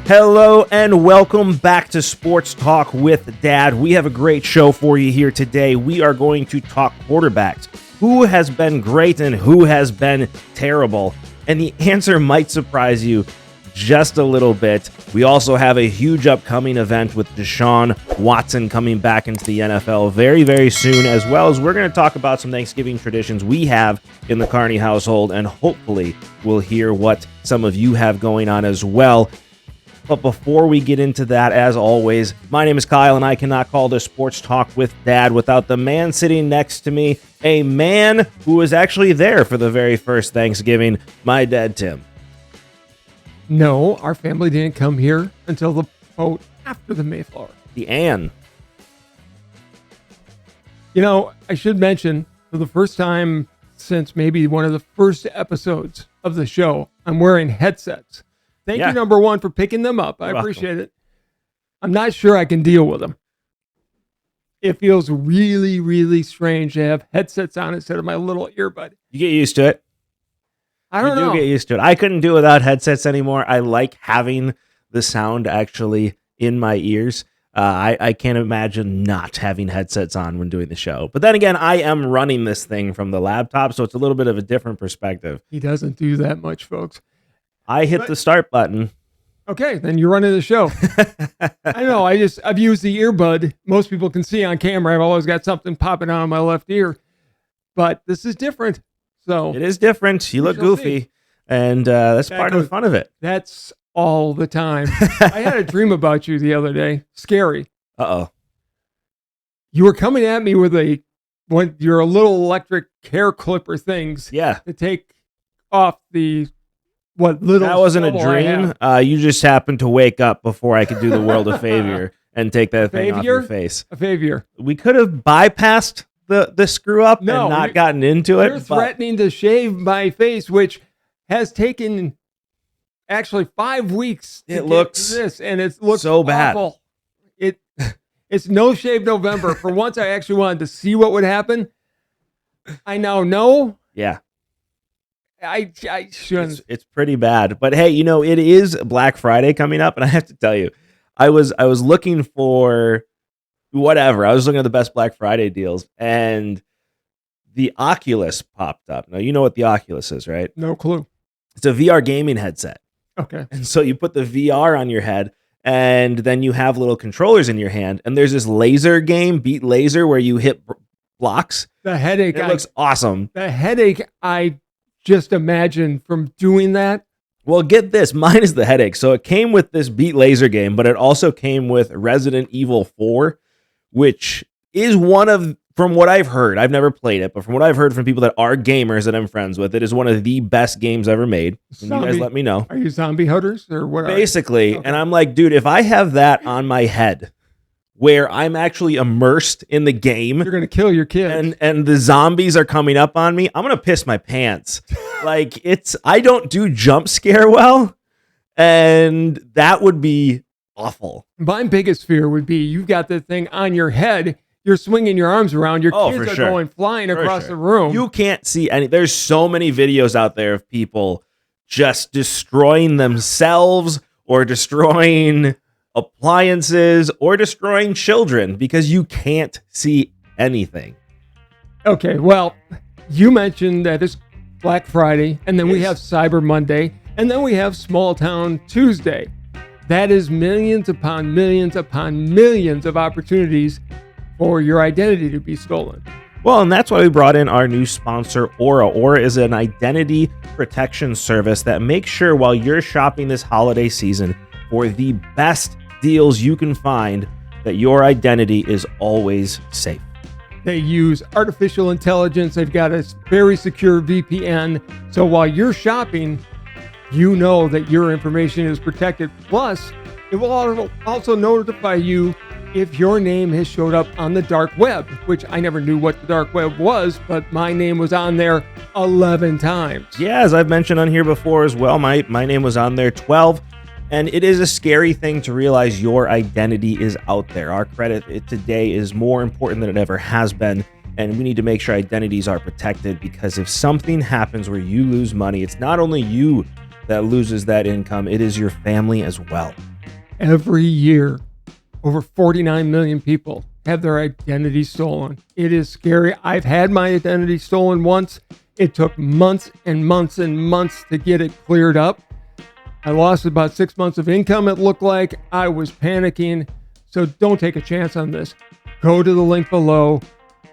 Hello and welcome back to Sports Talk with Dad. We have a great show for you here today. We are going to talk quarterbacks. Who has been great and who has been terrible? And the answer might surprise you just a little bit. We also have a huge upcoming event with Deshaun Watson coming back into the NFL very, very soon, as well as we're going to talk about some Thanksgiving traditions we have in the Carney household, and hopefully we'll hear what some of you have going on as well. But before we get into that, as always, my name is Kyle, and I cannot call this Sports Talk with Dad without the man sitting next to me, a man who was actually there for the very first Thanksgiving, my dad, Tim. No, our family didn't come here until the boat after the Mayflower. The Ann. You know, I should mention, for the first time since maybe one of the first episodes of the show, I'm wearing headsets. Thank you, number one, for picking them up. I appreciate it. I'm not sure I can deal with them. It feels really, really strange to have headsets on instead of my little earbud. You get used to it. I don't know. You do get used to it. I couldn't do it without headsets anymore. I like having the sound actually in my ears. I can't imagine not having headsets on when doing the show. But then again, I am running this thing from the laptop, so it's a little bit of a different perspective. He doesn't do that much, folks. I hit the start button. Okay, then you're running the show. I know. I've used the earbud. Most people can see on camera. I've always got something popping out of my left ear, but this is different. So it is different. You look goofy, and that's part of the fun of it. That's all the time. I had a dream about you the other day. Scary. Uh-oh. You were coming at me with your little electric hair clipper things. Yeah. To take off the little. That wasn't a dream. You just happened to wake up before I could do the world a favor and take that thing off your face. A favor. We could have bypassed the screw up and not gotten into it. You're threatening to shave my face, which has taken actually 5 weeks. It looks this, and it looks so bad. Awful. It's no shave November. For once, I actually wanted to see what would happen. I now know. Yeah. I shouldn't. It's pretty bad. But hey, it is Black Friday coming up, and I have to tell you, I was looking for whatever. I was looking at the best Black Friday deals, and the Oculus popped up. Now, you know what the Oculus is, right? No clue. It's a VR gaming headset. Okay. And so you put the VR on your head, and then you have little controllers in your hand, and there's this laser game, Beat Laser, where you hit blocks. The headache. It looks awesome. The headache I just imagine from doing that. Well, get this. Mine is the headache. So it came with this Beat Laser game, but it also came with Resident Evil 4, which is from what I've heard, I've never played it, but from what I've heard from people that are gamers that I'm friends with, it is one of the best games ever made. And you guys let me know. Are you zombie hunters or what? Basically. Okay. And I'm like, dude, if I have that on my head where I'm actually immersed in the game, you're going to kill your kid. And the zombies are coming up on me, I'm going to piss my pants. I don't do jump scare well, and that would be awful. My biggest fear would be you've got the thing on your head, you're swinging your arms around, your kids are going flying across the room. You can't see any. There's so many videos out there of people just destroying themselves or destroying appliances or destroying children because you can't see anything. Okay, well, you mentioned that it's Black Friday, and then we have Cyber Monday, and then we have Small Town Tuesday. That is millions upon millions upon millions of opportunities for your identity to be stolen. Well, and that's why we brought in our new sponsor, Aura. Aura is an identity protection service that makes sure while you're shopping this holiday season for the best deals you can find, that your identity is always safe. They use artificial intelligence. They've got a very secure VPN. So while you're shopping, you know that your information is protected. Plus, it will also notify you if your name has showed up on the dark web, which I never knew what the dark web was, but my name was on there 11 times. Yeah, as I've mentioned on here before as well, my name was on there 12. And it is a scary thing to realize your identity is out there. Our credit today is more important than it ever has been. And we need to make sure identities are protected, because if something happens where you lose money, it's not only you that loses that income, it is your family as well. Every year, over 49 million people have their identity stolen. It is scary. I've had my identity stolen once. It took months and months and months to get it cleared up. I lost about 6 months of income, it looked like. I was panicking. So don't take a chance on this. Go to the link below,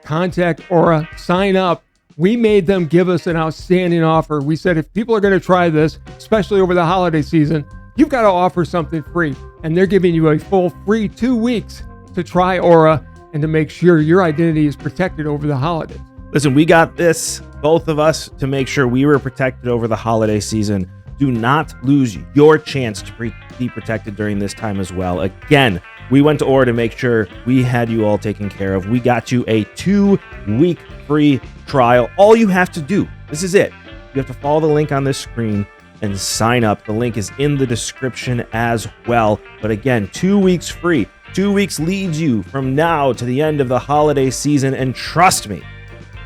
contact Aura, sign up. We made them give us an outstanding offer. We said if people are going to try this, especially over the holiday season, you've got to offer something free. And they're giving you a full free 2 weeks to try Aura and to make sure your identity is protected over the holidays. Listen, we got this, both of us, to make sure we were protected over the holiday season. Do not lose your chance to be protected during this time as well. Again, we went to Aura to make sure we had you all taken care of. We got you a 2-week free trial. All you have to do, this is it. You have to follow the link on this screen and sign up. The link is in the description as well. But again, 2 weeks free. 2 weeks leads you from now to the end of the holiday season. And trust me,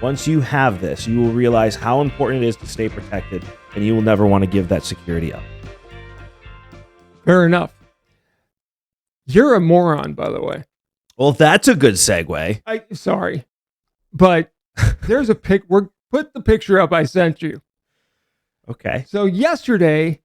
once you have this, you will realize how important it is to stay protected, and you will never want to give that security up. Fair enough. You're a moron, by the way. Well, that's a good segue. Sorry, but there's a pic. Put the picture up I sent you. Okay. So yesterday,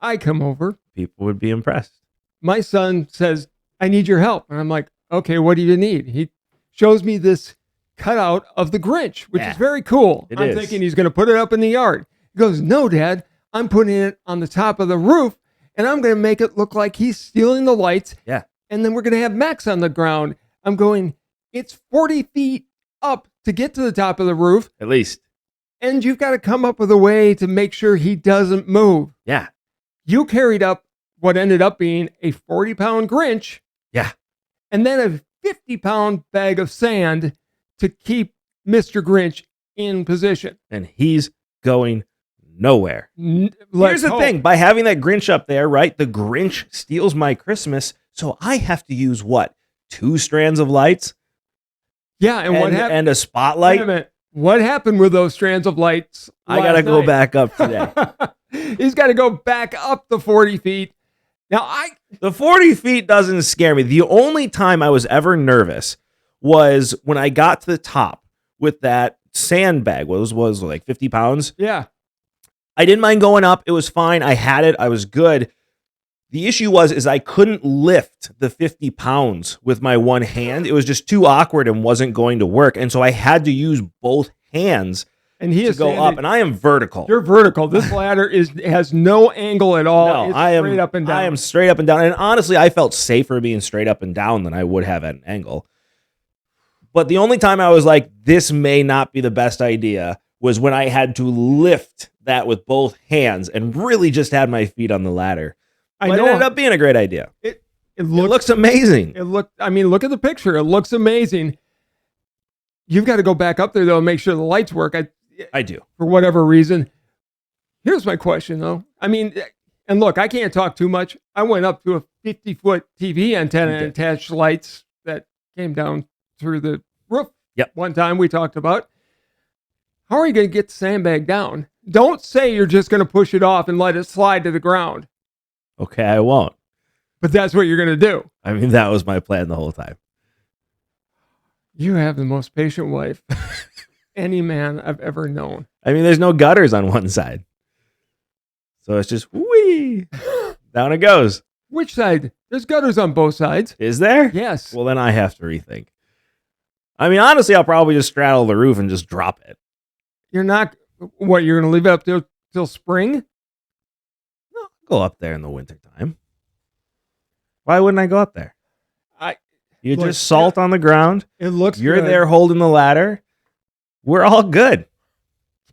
I come over. People would be impressed. My son says, I need your help. And I'm like, okay, what do you need? He shows me this cutout of the Grinch, which is very cool. I'm thinking he's going to put it up in the yard. He goes, no, Dad, I'm putting it on the top of the roof, and I'm going to make it look like he's stealing the lights. Yeah. And then we're going to have Max on the ground. I'm going, it's 40 feet up to get to the top of the roof. At least. And you've got to come up with a way to make sure he doesn't move. Yeah. You carried up what ended up being a 40-pound Grinch. Yeah. And then a 50-pound bag of sand to keep Mr. Grinch in position. And he's going nowhere. Here's the thing. By having that Grinch up there, right? The Grinch steals my Christmas. So I have to use what? 2 strands of lights? Yeah. And what happened? And a spotlight? Wait a minute. What happened with those strands of lights? I got to go back up today. He's got to go back up the 40 feet. Now, the 40 feet doesn't scare me. The only time I was ever nervous was when I got to the top with that sandbag. Was like 50 pounds. Yeah. I didn't mind going up. It was fine. I had it. I was good. The issue is I couldn't lift the 50 pounds with my one hand. It was just too awkward and wasn't going to work. And so I had to use both hands to go up. And I am vertical. You're vertical. This ladder has no angle at all. No, it's straight up and down. I am straight up and down. And honestly, I felt safer being straight up and down than I would have at an angle. But the only time I was like, this may not be the best idea was when I had to lift that with both hands and really just had my feet on the ladder. But it ended up being a great idea. It looks amazing. Look at the picture. It looks amazing. You've got to go back up there, though, and make sure the lights work. I do. For whatever reason. Here's my question, though. I mean, and look, I can't talk too much. I went up to a 50-foot TV antenna and attached lights that came down through the roof. Yep. One time we talked about. How are you going to get the sandbag down? Don't say you're just going to push it off and let it slide to the ground. Okay, I won't. But that's what you're going to do. I mean, that was my plan the whole time. You have the most patient wife any man I've ever known. I mean, there's no gutters on one side. So it's just, whee, down it goes. Which side? There's gutters on both sides. Is there? Yes. Well, then I have to rethink. I mean, honestly, I'll probably just straddle the roof and just drop it. You're not, what, you're going to leave it up till spring? No, I'll go up there in the wintertime. Why wouldn't I go up there? You just salt on the ground. It looks You're good. there holding the ladder. We're all good.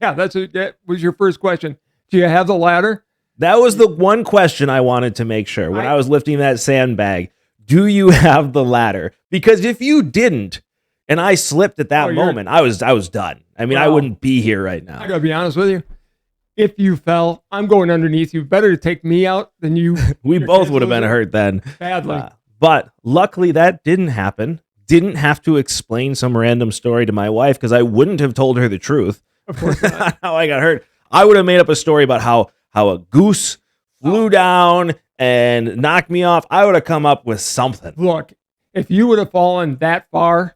Yeah, that was your first question. Do you have the ladder? That was the one question I wanted to make sure when I was lifting that sandbag. Do you have the ladder? Because if you didn't, and I slipped at that moment, I was done. I mean, I wouldn't be here right now. I gotta be honest with you. If you fell, I'm going underneath you. Better to take me out than you. We both would have been hurt then. Badly. But luckily that didn't happen. Didn't have to explain some random story to my wife because I wouldn't have told her the truth. Of course not. How I got hurt. I would have made up a story about how a goose flew down and knocked me off, I would have come up with something. Look, if you would have fallen that far,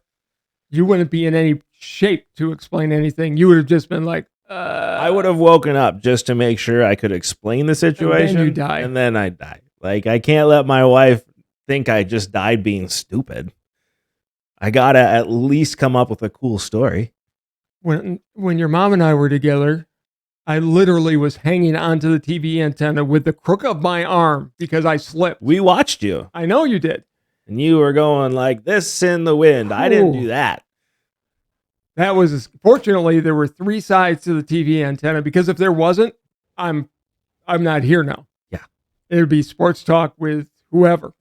you wouldn't be in any shape to explain anything. You would have just been like, I would have woken up just to make sure I could explain the situation. And then you die. And then I die. Like, I can't let my wife think I just died being stupid. I gotta at least come up with a cool story. When your mom and I were together, I literally was hanging onto the TV antenna with the crook of my arm because I slipped. We watched you. I know you did. And you were going like this in the wind. I didn't do that. That was, fortunately, there were 3 sides to the TV antenna, because if there wasn't, I'm not here now. Yeah. It would be sports talk with whoever.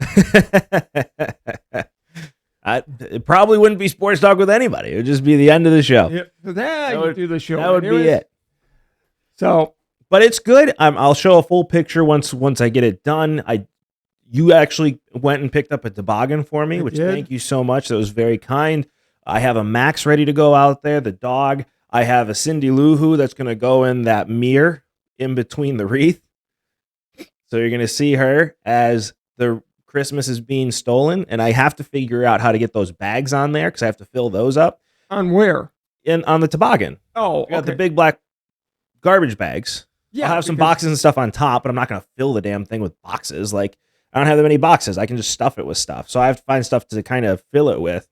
It probably wouldn't be sports talk with anybody. It would just be the end of the show. Yeah, that would do the show. That would be it. So, but it's good. I'll show a full picture once I get it done. You actually went and picked up a toboggan for me, which thank you so much. That was very kind. I have a Max ready to go out there, the dog. I have a Cindy Lou Who that's going to go in that mirror in between the wreath. So you're going to see her as the Christmas is being stolen, and I have to figure out how to get those bags on there because I have to fill those up. On where? On the toboggan. Oh, I got the big black garbage bags. Yeah, I'll have some boxes and stuff on top, but I'm not going to fill the damn thing with boxes. Like, I don't have that many boxes. I can just stuff it with stuff. So I have to find stuff to kind of fill it with.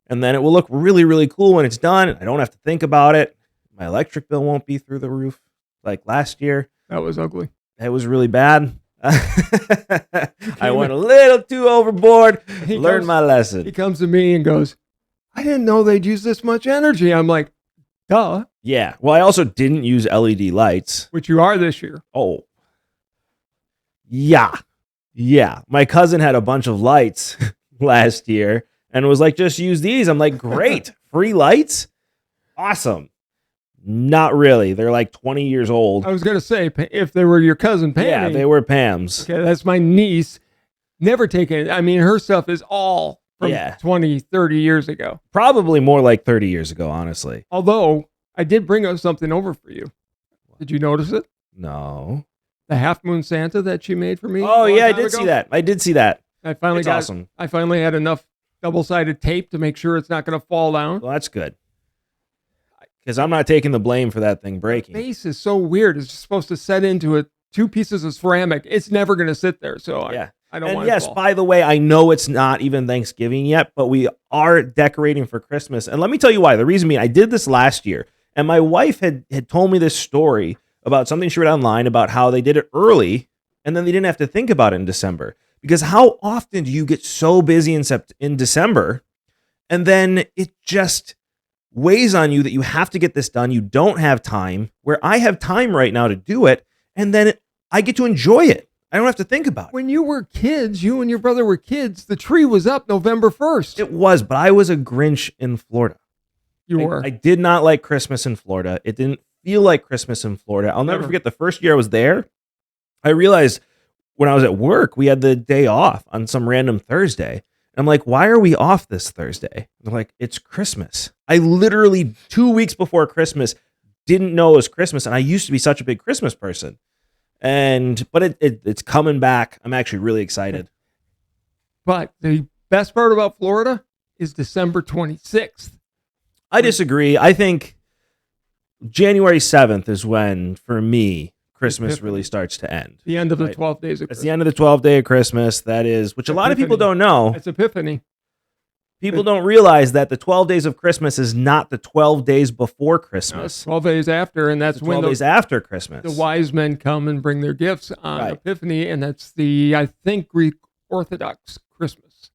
And then it will look really, really cool when it's done. I don't have to think about it. My electric bill won't be through the roof like last year. That was ugly. It was really bad. I went a little too overboard. Learned my lesson. He comes to me and goes, I didn't know they'd use this much energy. I'm like, duh. Yeah. Well, I also didn't use LED lights. Which you are this year. Oh. Yeah. Yeah. My cousin had a bunch of lights last year and was like, just use these. I'm like, great. Free lights? Awesome. Not really. They're like 20 years old. I was going to say, if they were your cousin Pam. Yeah, they were Pam's. Okay, that's my niece. Never taken, I mean, her stuff is all from 20, 30 years ago. Probably more like 30 years ago, honestly. Although, I did bring up something over for you. Did you notice it? No. The Half Moon Santa that she made for me? Oh, yeah, I did see that. I did see that. I finally got awesome. I finally had enough double-sided tape to make sure it's not going to fall down. Well, that's good. Because I'm not taking the blame for that thing breaking. The base is so weird. It's supposed to set into 2 pieces of ceramic. It's never going to sit there. So I don't want it to fall. By the way, I know it's not even Thanksgiving yet, but we are decorating for Christmas. And let me tell you why. The reason being, I did this last year, and my wife had told me this story about something she read online about how they did it early, and then they didn't have to think about it in December. Because how often do you get so busy in December, and then it just weighs on you that you have to get this done. You don't have time, where I have time right now to do it. And then I get to enjoy it. I don't have to think about it. When you were kids, you and your brother were kids, the tree was up November 1st. It was, but I was a Grinch in Florida. You were. I did not like Christmas in Florida. It didn't feel like Christmas in Florida. I'll never forget the first year I was there. I realized when I was at work, we had the day off on some random Thursday. I'm like, why are we off this Thursday? They're like, it's Christmas. I literally 2 weeks before Christmas didn't know it was Christmas, and I used to be such a big Christmas person. But it's coming back. I'm actually really excited. But the best part about Florida is December 26th. I disagree. I think January 7th is when, for me, Christmas really starts to end. The end of the 12 days of Christmas. It's the end of the 12th day of Christmas. That is, which a lot of people don't know. It's Epiphany. People don't realize that the 12 days of Christmas is not the 12 days before Christmas. 12 days after, and that's when 12 days after Christmas. The wise men come and bring their gifts on Epiphany, and that's the, I think, Greek Orthodox Christmas.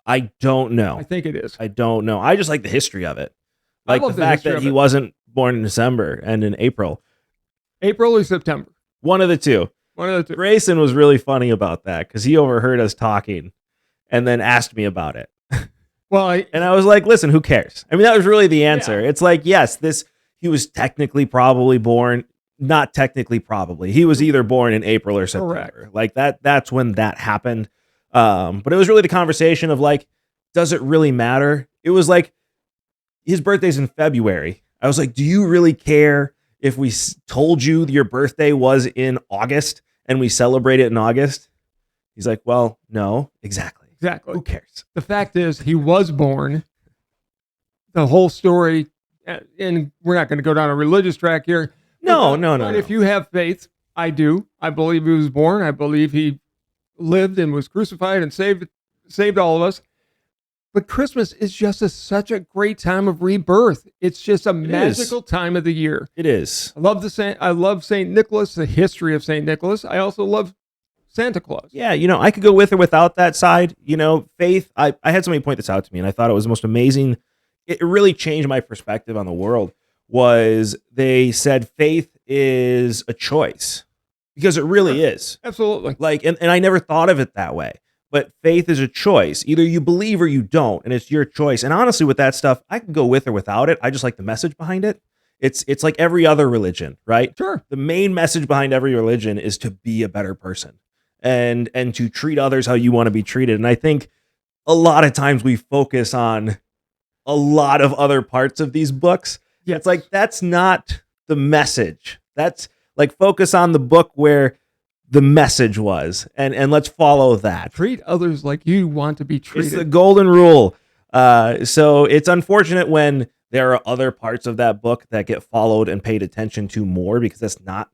I don't know. I think it is. I don't know. I just like the history of it. Like the fact that he wasn't born in December and in April. April or September? One of the two. Grayson was really funny about that because he overheard us talking and then asked me about it. Well, and I was like, listen, who cares? I mean, that was really the answer. Yeah. It's like, yes, he was technically probably born, not technically probably. He was either born in April or September. Correct. Like that's when that happened. But it was really the conversation of like, does it really matter? It was like, his birthday's in February. I was like, do you really care if we told you your birthday was in August and we celebrate it in August? He's like, well, no, exactly. Exactly. Who cares? The fact is, he was born. The whole story, and we're not going to go down a religious track here. No. But if you have faith, I do. I believe he was born. I believe he lived and was crucified and saved all of us. But Christmas is just such a great time of rebirth. It's just a magical time of the year. It is. I love Saint Nicholas, the history of Saint Nicholas. I also love Santa Claus. Yeah, I could go with or without that side. Faith, I had somebody point this out to me, and I thought it was the most amazing. It really changed my perspective on the world, was they said faith is a choice, because it really is. Absolutely. And I never thought of it that way. But faith is a choice. Either you believe or you don't, and it's your choice. And honestly, with that stuff, I can go with or without it. I just like the message behind it. It's like every other religion, right? Sure. The main message behind every religion is to be a better person and to treat others how you want to be treated. And I think a lot of times we focus on a lot of other parts of these books. Yeah. It's like, that's not the message. That's like, focus on the book where the message was, and let's follow that. Treat others like you want to be treated. It's the golden rule. So it's unfortunate when there are other parts of that book that get followed and paid attention to more, because that's not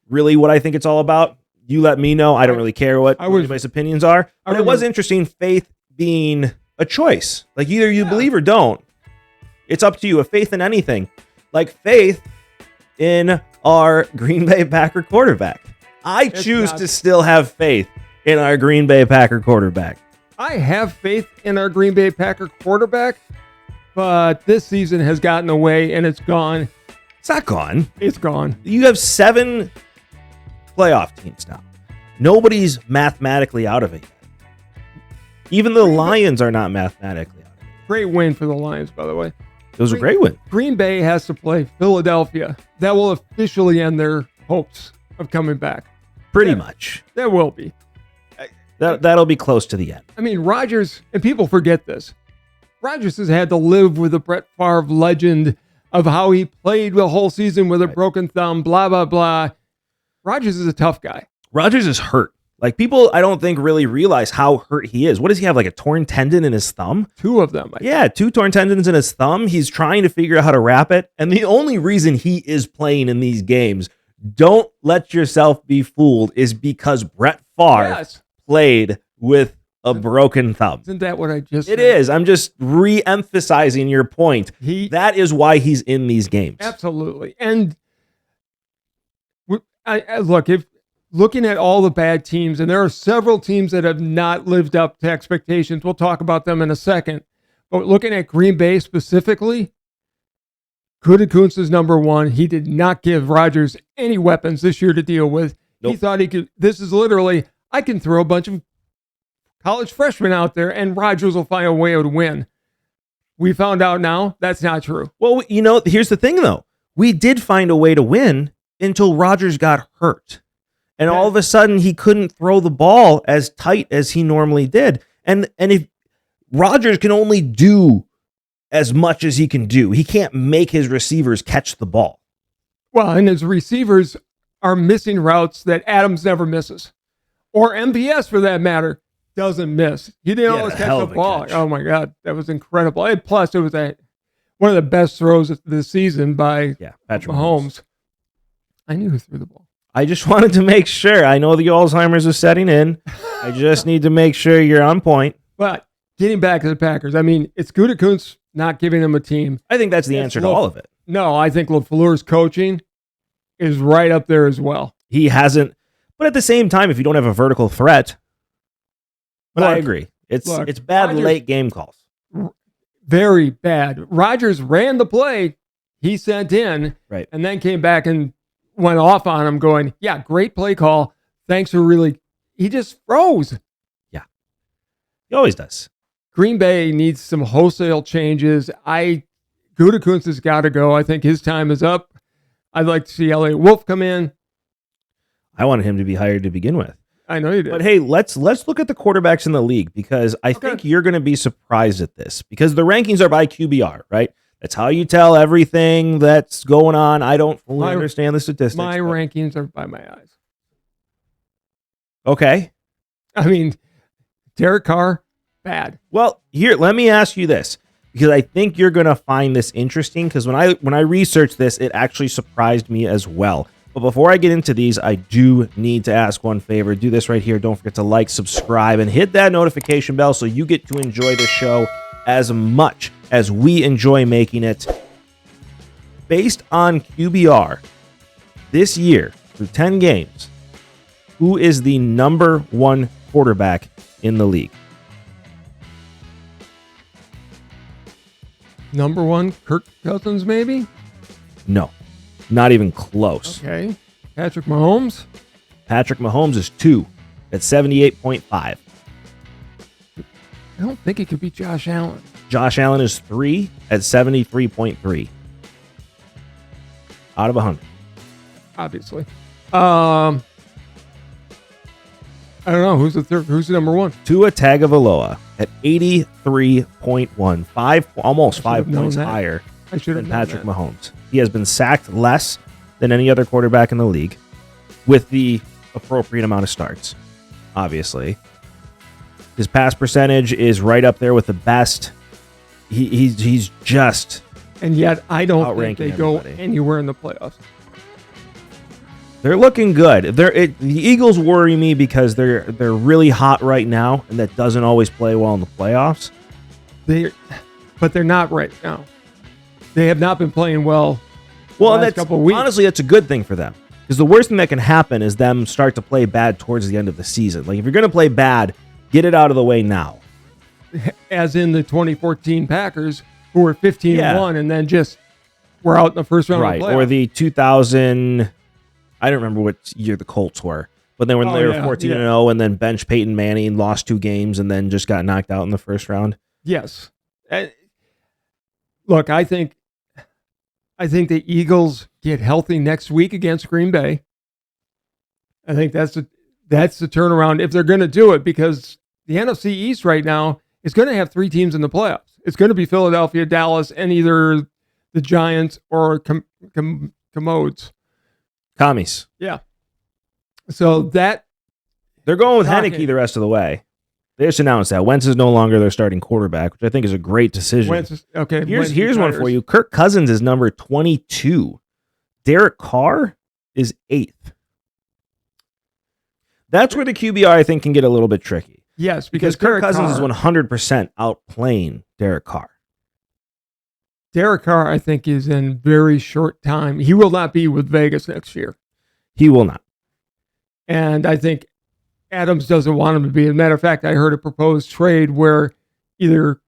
really what I think it's all about. You let me know. I don't really care what anybody's opinions are. But it was interesting, faith being a choice. Like, either you believe or don't. It's up to you. A faith in anything. Like faith in our Green Bay Packer quarterback. I choose to still have faith in our Green Bay Packer quarterback. I have faith in our Green Bay Packer quarterback, but this season has gotten away and it's gone. It's not gone. It's gone. You have 7 playoff teams now. Nobody's mathematically out of it yet. Even the Lions are not mathematically out of it. Great win for the Lions, by the way. It was a great win. Green Bay has to play Philadelphia. That will officially end their hopes of coming back. Pretty much. There will be. That'll be close to the end. I mean, Rodgers, and people forget this, Rodgers has had to live with the Brett Favre legend of how he played the whole season with a broken thumb, blah, blah, blah. Rodgers is a tough guy. Rodgers is hurt. Like, people, I don't think, really realize how hurt he is. What does he have, like a torn tendon in his thumb? 2 of them. Yeah, 2 torn tendons in his thumb. He's trying to figure out how to wrap it. And the only reason he is playing in these games, don't let yourself be fooled, is because Brett Favre played with a broken thumb. Isn't that what I just said? It is. I'm just re-emphasizing your point. That is why he's in these games. Absolutely. And look, if looking at all the bad teams, and there are several teams that have not lived up to expectations. We'll talk about them in a second. But looking at Green Bay specifically, Gutekunst is number 1. He did not give Rodgers any weapons this year to deal with. Nope. He thought he could. This is literally, I can throw a bunch of college freshmen out there and Rodgers will find a way to win. We found out now that's not true. Well, here's the thing, though. We did find a way to win until Rodgers got hurt. And all of a sudden, he couldn't throw the ball as tight as he normally did. And if Rodgers can only do as much as he can do, he can't make his receivers catch the ball. Well, and his receivers are missing routes that Adams never misses. Or MVS, for that matter, doesn't miss. He didn't always catch the ball. Catch. Oh, my God. That was incredible. And plus, it was one of the best throws of the season by Patrick Mahomes. I knew who threw the ball. I just wanted to make sure. I know the Alzheimer's is setting in. I just need to make sure you're on point. But getting back to the Packers, I mean, it's Gutekunst not giving them a team. I think that's the answer to all of it. No, I think LaFleur's coaching is right up there as well. He hasn't. But at the same time, if you don't have a vertical threat, I agree. It's bad Rodgers, late game calls. Very bad. Rodgers ran the play he sent in, right, and then came back and went off on him going, yeah, great play call. Thanks for really... He just froze. Yeah. He always does. Green Bay needs some wholesale changes. Gutekunst has got to go. I think his time is up. I'd like to see Elliott Wolf come in. I wanted him to be hired to begin with. I know you did. But hey, let's look at the quarterbacks in the league, because I think you're going to be surprised at this, because the rankings are by QBR, right? That's how you tell everything that's going on. I don't fully understand the statistics. My rankings are by my eyes. Okay. I mean, Derek Carr, bad. Well, here, let me ask you this, because I think you're going to find this interesting, because when I researched this, it actually surprised me as well. But before I get into these, I do need to ask one favor. Do this right here. Don't forget to like, subscribe, and hit that notification bell so you get to enjoy the show as much as we enjoy making it. Based on QBR, this year, through 10 games, who is the number one quarterback in the league? Number one, Kirk Cousins, maybe? No, not even close. Okay. Patrick Mahomes? Patrick Mahomes is 2 at 78.5. I don't think it could be Josh Allen. Josh Allen is 3 at 73.3. Out of 100. Obviously. I don't know. Who's the third? Who's the number one? Tua Tagovailoa at 83.1. Almost 5 points higher than Patrick Mahomes. He has been sacked less than any other quarterback in the league with the appropriate amount of starts, obviously. His pass percentage is right up there with the best. He's just... And yet, I don't think they go everybody. anywhere in the playoffs. They're looking good. The Eagles worry me because they're really hot right now, and that doesn't always play well in the playoffs. But they're not right now. They have not been playing well. Well, the last couple of weeks. Honestly, that's a good thing for them, because the worst thing that can happen is them start to play bad towards the end of the season. Like, if you're going to play bad, get it out of the way now. As in the 2014 Packers, who were 15-1 and then just were out in the first round of the playoffs. Or the 2000, I don't remember what year the Colts were, but then when they were 14-0 and then bench Peyton Manning, lost 2 games, and then just got knocked out in the first round. Yes. Look, I think the Eagles get healthy next week against Green Bay. I think that's the turnaround if they're going to do it, because the NFC East right now is going to have 3 teams in the playoffs. It's going to be Philadelphia, Dallas, and either the Giants or Commodes. Commies. Yeah. So that... They're going with Heineke the rest of the way. They just announced that Wentz is no longer their starting quarterback, which I think is a great decision. Here's one for you. Kirk Cousins is number 22. Derek Carr is 8th. That's where the QBR, I think, can get a little bit tricky. Yes, because Kirk Cousins is 100% outplaying Derek Carr. Derek Carr, I think, is in very short time. He will not be with Vegas next year. He will not. And I think Adams doesn't want him to be. As a matter of fact, I heard a proposed trade where either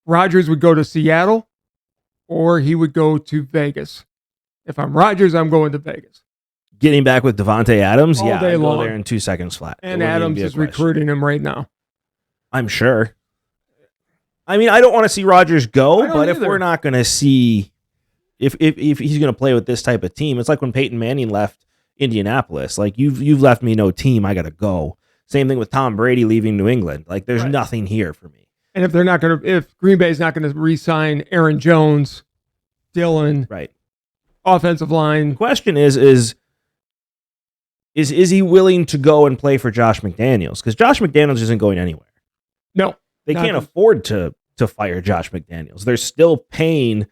Rodgers would go to Seattle or he would go to Vegas. If I'm Rodgers, I'm going to Vegas. Getting back with Devontae Adams? All day long. Go there in 2 seconds flat. And Adams is recruiting him right now. I'm sure. I mean, I don't want to see Rodgers go, but if we're not going to see... If he's going to play with this type of team, it's like when Peyton Manning left Indianapolis. Like, you've left me no team, I got to go. Same thing with Tom Brady leaving New England. Like, there's nothing here for me. And if Green Bay's not going to re-sign Aaron Jones, Dillon, offensive line. The question is he willing to go and play for Josh McDaniels? Because Josh McDaniels isn't going anywhere. No. They can't afford to fire Josh McDaniels. They're still paying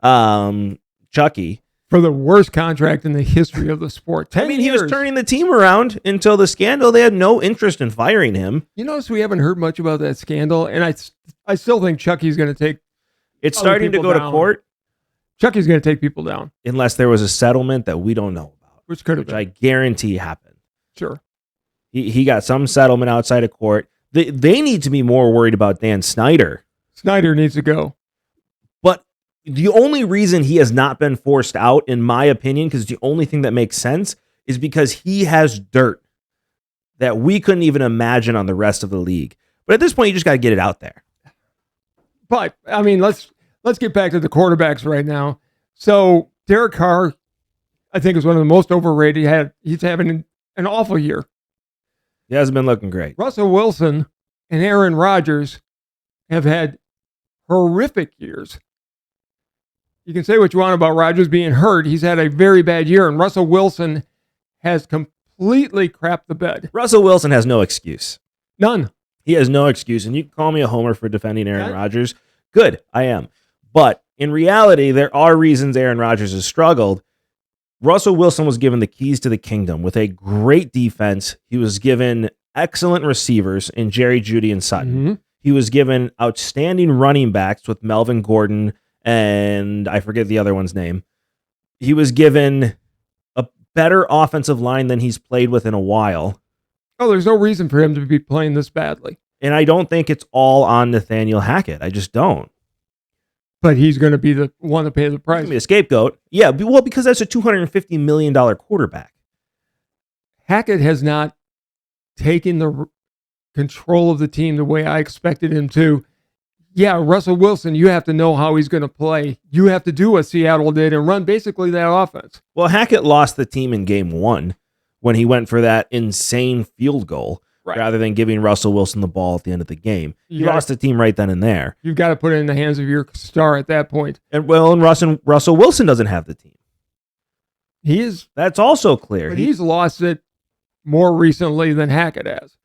Chucky for the worst contract in the history of the sport. 10 years. He was turning the team around until the scandal. They had no interest in firing him. You notice we haven't heard much about that scandal, and I still think Chucky's going to take... It's starting to go to court. Chucky's going to take people down. Unless there was a settlement that we don't know about. Which could have been. I guarantee happened. Sure. He got some settlement outside of court. They need to be more worried about Dan Snyder. Snyder needs to go. But the only reason he has not been forced out, in my opinion, because the only thing that makes sense, is because he has dirt that we couldn't even imagine on the rest of the league. But at this point, you just got to get it out there. But, I mean, let's get back to the quarterbacks right now. So, Derek Carr, I think, is one of the most overrated. He's having an awful year. He hasn't been looking great. Russell Wilson and Aaron Rodgers have had horrific years. You can say what you want about Rodgers being hurt. He's had a very bad year, and Russell Wilson has completely completely crapped the bed. Russell Wilson has no excuse. None. He has no excuse. And you can call me a homer for defending Aaron Yeah. Rodgers. Good, I am. But in reality, there are reasons Aaron Rodgers has struggled. Russell Wilson was given the keys to the kingdom with a great defense. He was given excellent receivers in Jerry Jeudy and Sutton. Mm-hmm. He was given outstanding running backs with Melvin Gordon and I forget the other one's name. He was given a better offensive line than he's played with in a while. Oh, there's no reason for him to be playing this badly. And I don't think it's all on Nathaniel Hackett. I just don't. But he's going to be the one to pay the He's price. gonna be a scapegoat. Yeah, well, because that's a $250 million quarterback. Hackett has not taken the control of the team the way I expected him to. Yeah, Russell Wilson, you have to know how he's going to play. You have to do what Seattle did and run basically that offense. Well, Hackett lost the team in game one when he went for that insane field goal rather than giving Russell Wilson the ball at the end of the game. He lost the team right then and there. You've got to put it in the hands of your star at that point. And Russell Wilson doesn't have the team. He is. That's also clear. But he's lost it more recently than Hackett has.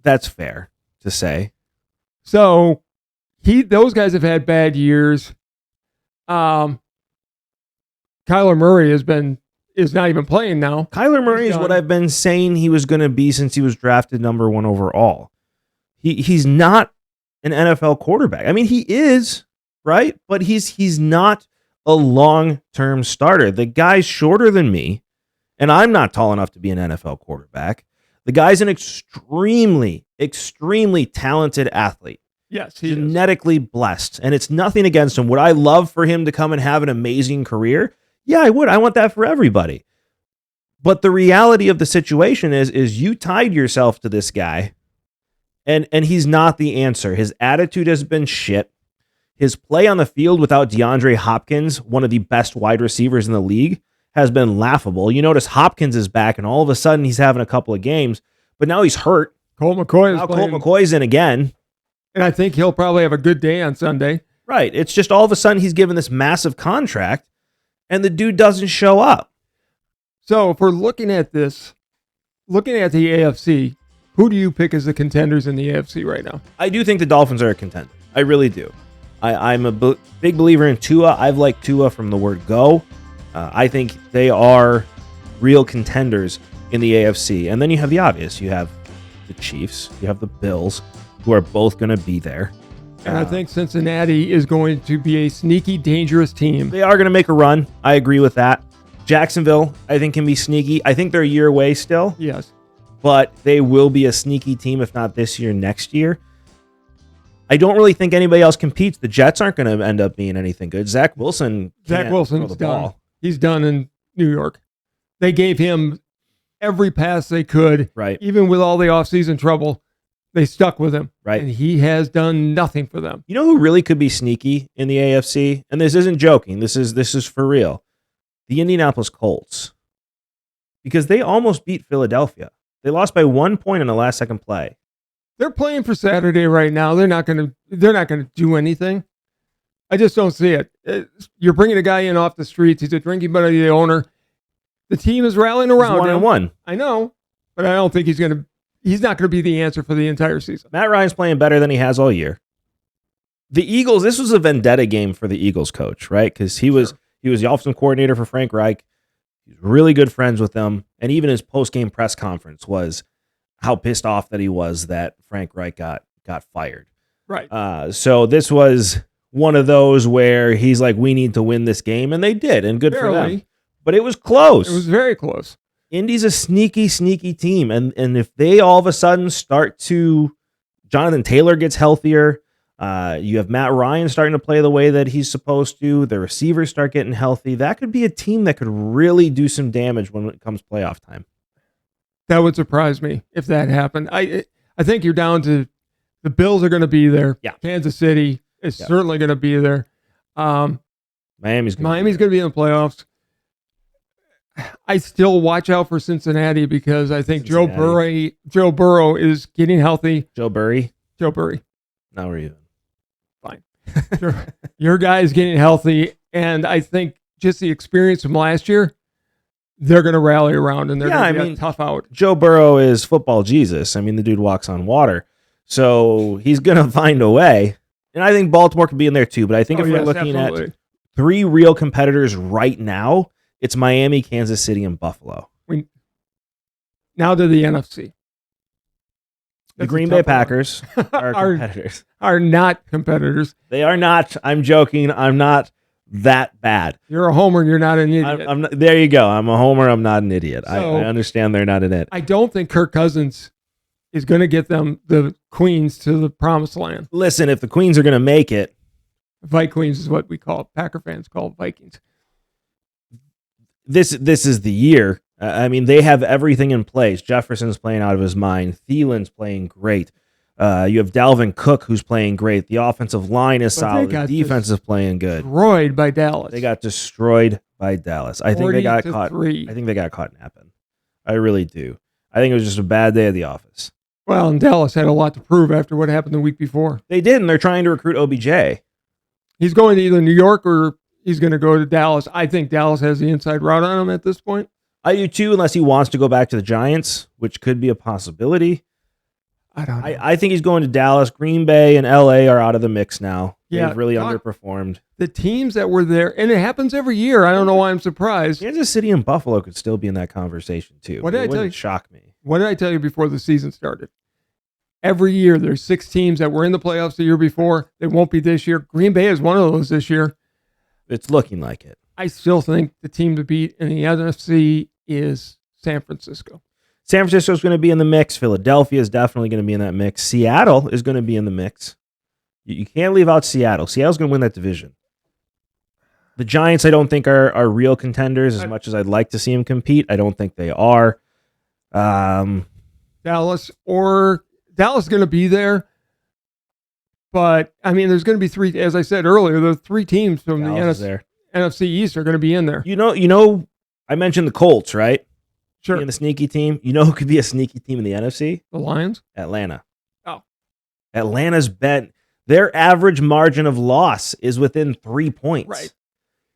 That's fair to say. So those guys have had bad years. Kyler Murray is not even playing now. Kyler Murray is what I've been saying he was going to be since he was drafted number 1 overall. He's not an NFL quarterback. I mean, he is, right? But he's not a long-term starter. The guy's shorter than me, and I'm not tall enough to be an NFL quarterback. The guy's an extremely, extremely talented athlete. Yes, he genetically blessed, and it's nothing against him. Would I love for him to come and have an amazing career? Yeah, I would. I want that for everybody. But the reality of the situation is you tied yourself to this guy, and he's not the answer. His attitude has been shit. His play on the field without DeAndre Hopkins, one of the best wide receivers in the league, has been laughable. You notice Hopkins is back, and all of a sudden he's having a couple of games, but now he's hurt. Colt McCoy's in again. And I think he'll probably have a good day on Sunday. Right. It's just all of a sudden he's given this massive contract, and the dude doesn't show up. So if we're looking at this, looking at the AFC, who do you pick as the contenders in the AFC right now? I do think the Dolphins are a contender. I really do. I'm a big believer in Tua. I've liked Tua from the word go. I think they are real contenders in the AFC. And then you have the obvious. You have the Chiefs. You have the Bills, who are both going to be there. And I think Cincinnati is going to be a sneaky, dangerous team. They are going to make a run. I agree with that. Jacksonville, I think, can be sneaky. I think they're a year away still. Yes. But they will be a sneaky team, if not this year, next year. I don't really think anybody else competes. The Jets aren't going to end up being anything good. Zach Wilson's done. Ball. He's done in New York. They gave him every pass they could. Right. Even with all the offseason trouble, they stuck with him. Right. And he has done nothing for them. You know who really could be sneaky in the AFC? And this isn't joking. This is for real. The Indianapolis Colts. Because they almost beat Philadelphia. They lost by 1 point in the last second play. They're playing for Saturday right now. They're not going to do anything. I just don't see it. You're bringing a guy in off the streets. He's a drinking buddy of the owner. The team is rallying around him. 1-1. I know, but I don't think he's not going to be the answer for the entire season. Matt Ryan's playing better than he has all year. The Eagles, this was a vendetta game for the Eagles coach, right? Because he was the offensive coordinator for Frank Reich. He's really good friends with them. And even his post-game press conference was how pissed off that he was that Frank Reich got fired. Right. So this was one of those where he's like, we need to win this game. And they did. And good for them. But it was close. It was very close. Indy's a sneaky, sneaky team. And if they all of a sudden start to, Jonathan Taylor gets healthier, you have Matt Ryan starting to play the way that he's supposed to, the receivers start getting healthy, that could be a team that could really do some damage when it comes playoff time. That would surprise me if that happened. I think you're down to the Bills are going to be there. Yeah. Kansas City is certainly going to be there. Miami's going to be in the playoffs. I still watch out for Cincinnati because I think Joe Burrow is getting healthy. Joe Burry? Joe Burry. Now we're even. Fine. Your guy is getting healthy, and I think just the experience from last year, they're going to rally around and they're Yeah, going to be a tough out. Joe Burrow is football Jesus. I mean, the dude walks on water. So he's going to find a way. And I think Baltimore could be in there too. But I think if we're looking at three real competitors right now, it's Miami, Kansas City, and Buffalo. Now to the NFC. The Green Bay Packers are competitors. Are not competitors. They are not. I'm joking. I'm not that bad. You're a homer. You're not an idiot. I'm not, there you go. I'm a homer. I'm not an idiot. So, I understand they're not in it. I don't think Kirk Cousins is going to get them, the Queens, to the promised land. Listen, if the Queens are going to make it. Vikings is what we call it. Packer fans call it Vikings. This is the year. I mean, they have everything in place. Jefferson's playing out of his mind. Thielen's playing great. You have Dalvin Cook, who's playing great. The offensive line is solid. The defense is playing good. Destroyed by Dallas. They got destroyed by Dallas. I think they got caught. 3. I think they got caught napping. I really do. I think it was just a bad day at the office. Well, and Dallas had a lot to prove after what happened the week before. They did, and they're trying to recruit OBJ. He's going to either New York or he's going to go to Dallas. I think Dallas has the inside route on him at this point. I do too, unless he wants to go back to the Giants, which could be a possibility. I don't know. I think he's going to Dallas. Green Bay and LA are out of the mix now. Yeah, they've really underperformed. The teams that were there, and it happens every year. I don't know why I'm surprised. Kansas City and Buffalo could still be in that conversation too. What did I tell you? Shock me. What did I tell you before the season started? Every year, there's 6 teams that were in the playoffs the year before. They won't be this year. Green Bay is one of those this year. It's looking like it. I still think the team to beat in the NFC is San Francisco. San Francisco's going to be in the mix. Philadelphia is definitely going to be in that mix. Seattle is going to be in the mix. You can't leave out Seattle. Seattle's going to win that division. The Giants, I don't think, are real contenders as much as I'd like to see them compete. I don't think they are. Dallas is going to be there. But, I mean, there's going to be 3, as I said earlier, the 3 teams from the NFC East are going to be in there. You know, I mentioned the Colts, right? Sure. Being the sneaky team. You know who could be a sneaky team in the NFC? The Lions? Atlanta. Oh. Atlanta's bet. Their average margin of loss is within 3 points. Right.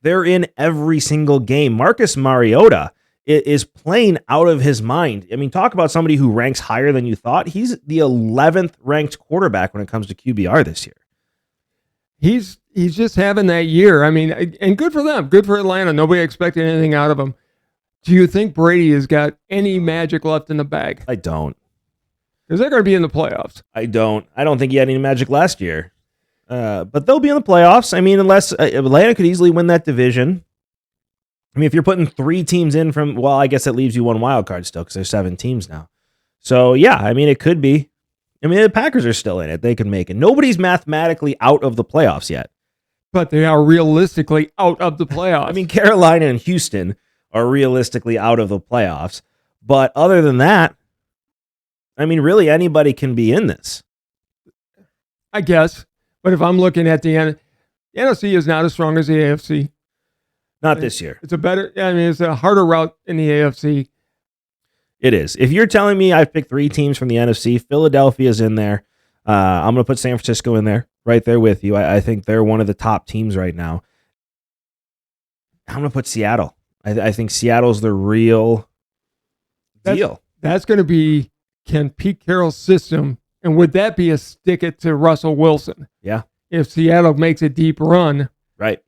They're in every single game. Marcus Mariota is playing out of his mind. I mean, talk about somebody who ranks higher than you thought. He's the 11th ranked quarterback when it comes to QBR this year. He's just having that year. I mean, and good for them. Good for Atlanta. Nobody expected anything out of him. Do you think Brady has got any magic left in the bag? I don't. Because they're going to be in the playoffs. I don't think he had any magic last year. But they'll be in the playoffs. I mean, unless Atlanta could easily win that division. I mean, if you're putting 3 teams in from, well, I guess that leaves you 1 wild card still because there's 7 teams now. So, yeah, I mean, it could be. I mean, the Packers are still in it. They can make it. Nobody's mathematically out of the playoffs yet. But they are realistically out of the playoffs. I mean, Carolina and Houston are realistically out of the playoffs. But other than that, I mean, really anybody can be in this. I guess. But if I'm looking at the NFC is not as strong as the AFC. Not this year. It's a harder route in the AFC. It is. If you're telling me I've picked 3 teams from the NFC, Philadelphia's in there. I'm going to put San Francisco in there, right there with you. I think they're one of the top teams right now. I'm going to put Seattle. I think Seattle's the real deal. That's going to be, can Pete Carroll's system, and would that be a stick it to Russell Wilson? Yeah. If Seattle makes a deep run. Right.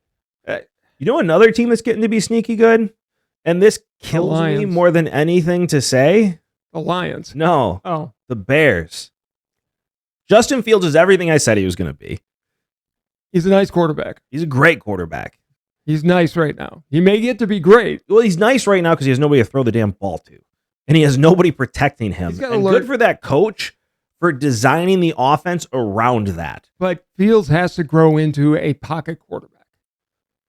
You know another team that's getting to be sneaky good? And this kills me more than anything to say? The Lions. No. Oh. The Bears. Justin Fields is everything I said he was going to be. He's a nice quarterback. He's a great quarterback. He's nice right now. He may get to be great. Well, he's nice right now because he has nobody to throw the damn ball to. And he has nobody protecting him. And good for that coach for designing the offense around that. But Fields has to grow into a pocket quarterback.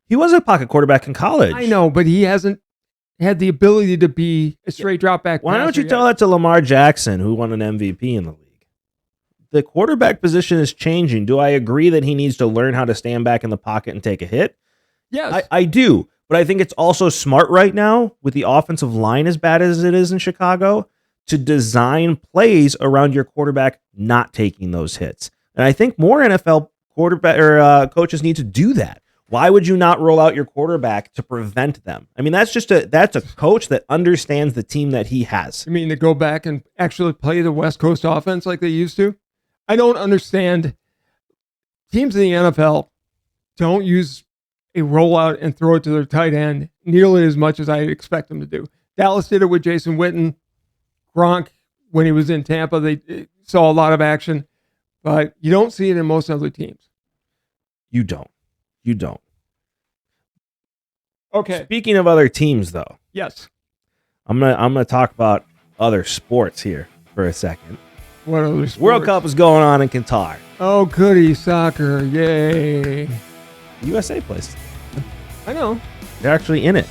He was a pocket quarterback in college. I know, but he hasn't had the ability to be a straight drop back. Why don't you tell that to Lamar Jackson, who won an MVP in the league? The quarterback position is changing. Do I agree that he needs to learn how to stand back in the pocket and take a hit? Yes. I do. But I think it's also smart right now, with the offensive line as bad as it is in Chicago, to design plays around your quarterback not taking those hits. And I think more NFL quarterback or coaches need to do that. Why would you not roll out your quarterback to prevent them? I mean, that's a coach that understands the team that he has. You mean to go back and actually play the West Coast offense like they used to? I don't understand. Teams in the NFL don't use a rollout and throw it to their tight end nearly as much as I expect them to do. Dallas did it with Jason Witten. Gronk, when he was in Tampa, they saw a lot of action, but you don't see it in most other teams. You don't. Okay. Speaking of other teams, though, Yes. I'm gonna talk about other sports here for a second. What other sports? World Cup is going on in Qatar. Oh, goody, soccer. Yay. USA plays. I know. They're actually in it,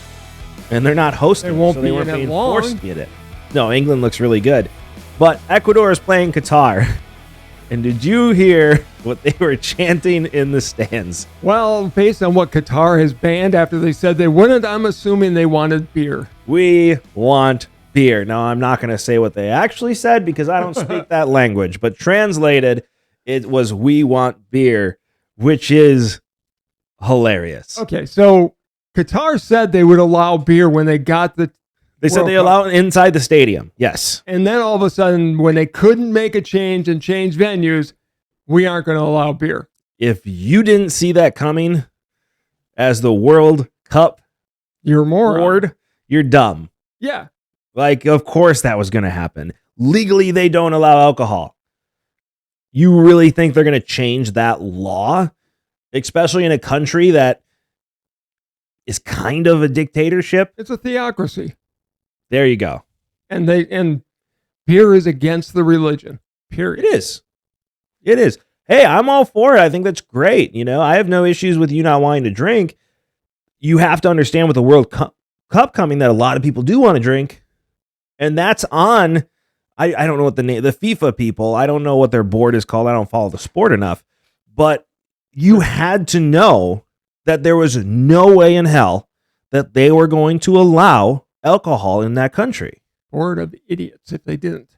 and they're not hosting. They won't so be they weren't in it being long. forced to be in it. No, England looks really good, but Ecuador is playing Qatar. And did you hear what they were chanting in the stands? Well, based on what Qatar has banned after they said they wouldn't, I'm assuming they wanted beer. We want beer. Now, I'm not going to say what they actually said because I don't speak that language, but translated, it was "we want beer," which is hilarious. Okay, so Qatar said they would allow beer when they got the They said World they Cup. allow it inside the stadium. Yes. And then all of a sudden, when they couldn't make a change and change venues, we aren't going to allow beer. If you didn't see that coming as the World Cup You're a moron. board, you're dumb. Yeah. Like, of course that was going to happen. Legally, they don't allow alcohol. You really think they're going to change that law? Especially in a country that is kind of a dictatorship? It's a theocracy. There you go. And beer is against the religion. Period. It is. It is. Hey, I'm all for it. I think that's great. You know, I have no issues with you not wanting to drink. You have to understand with the World Cup coming that a lot of people do want to drink. And that's on, I don't know what the name, the FIFA people, I don't know what their board is called. I don't follow the sport enough. But you had to know that there was no way in hell that they were going to allow alcohol in that country. Board of idiots if they didn't.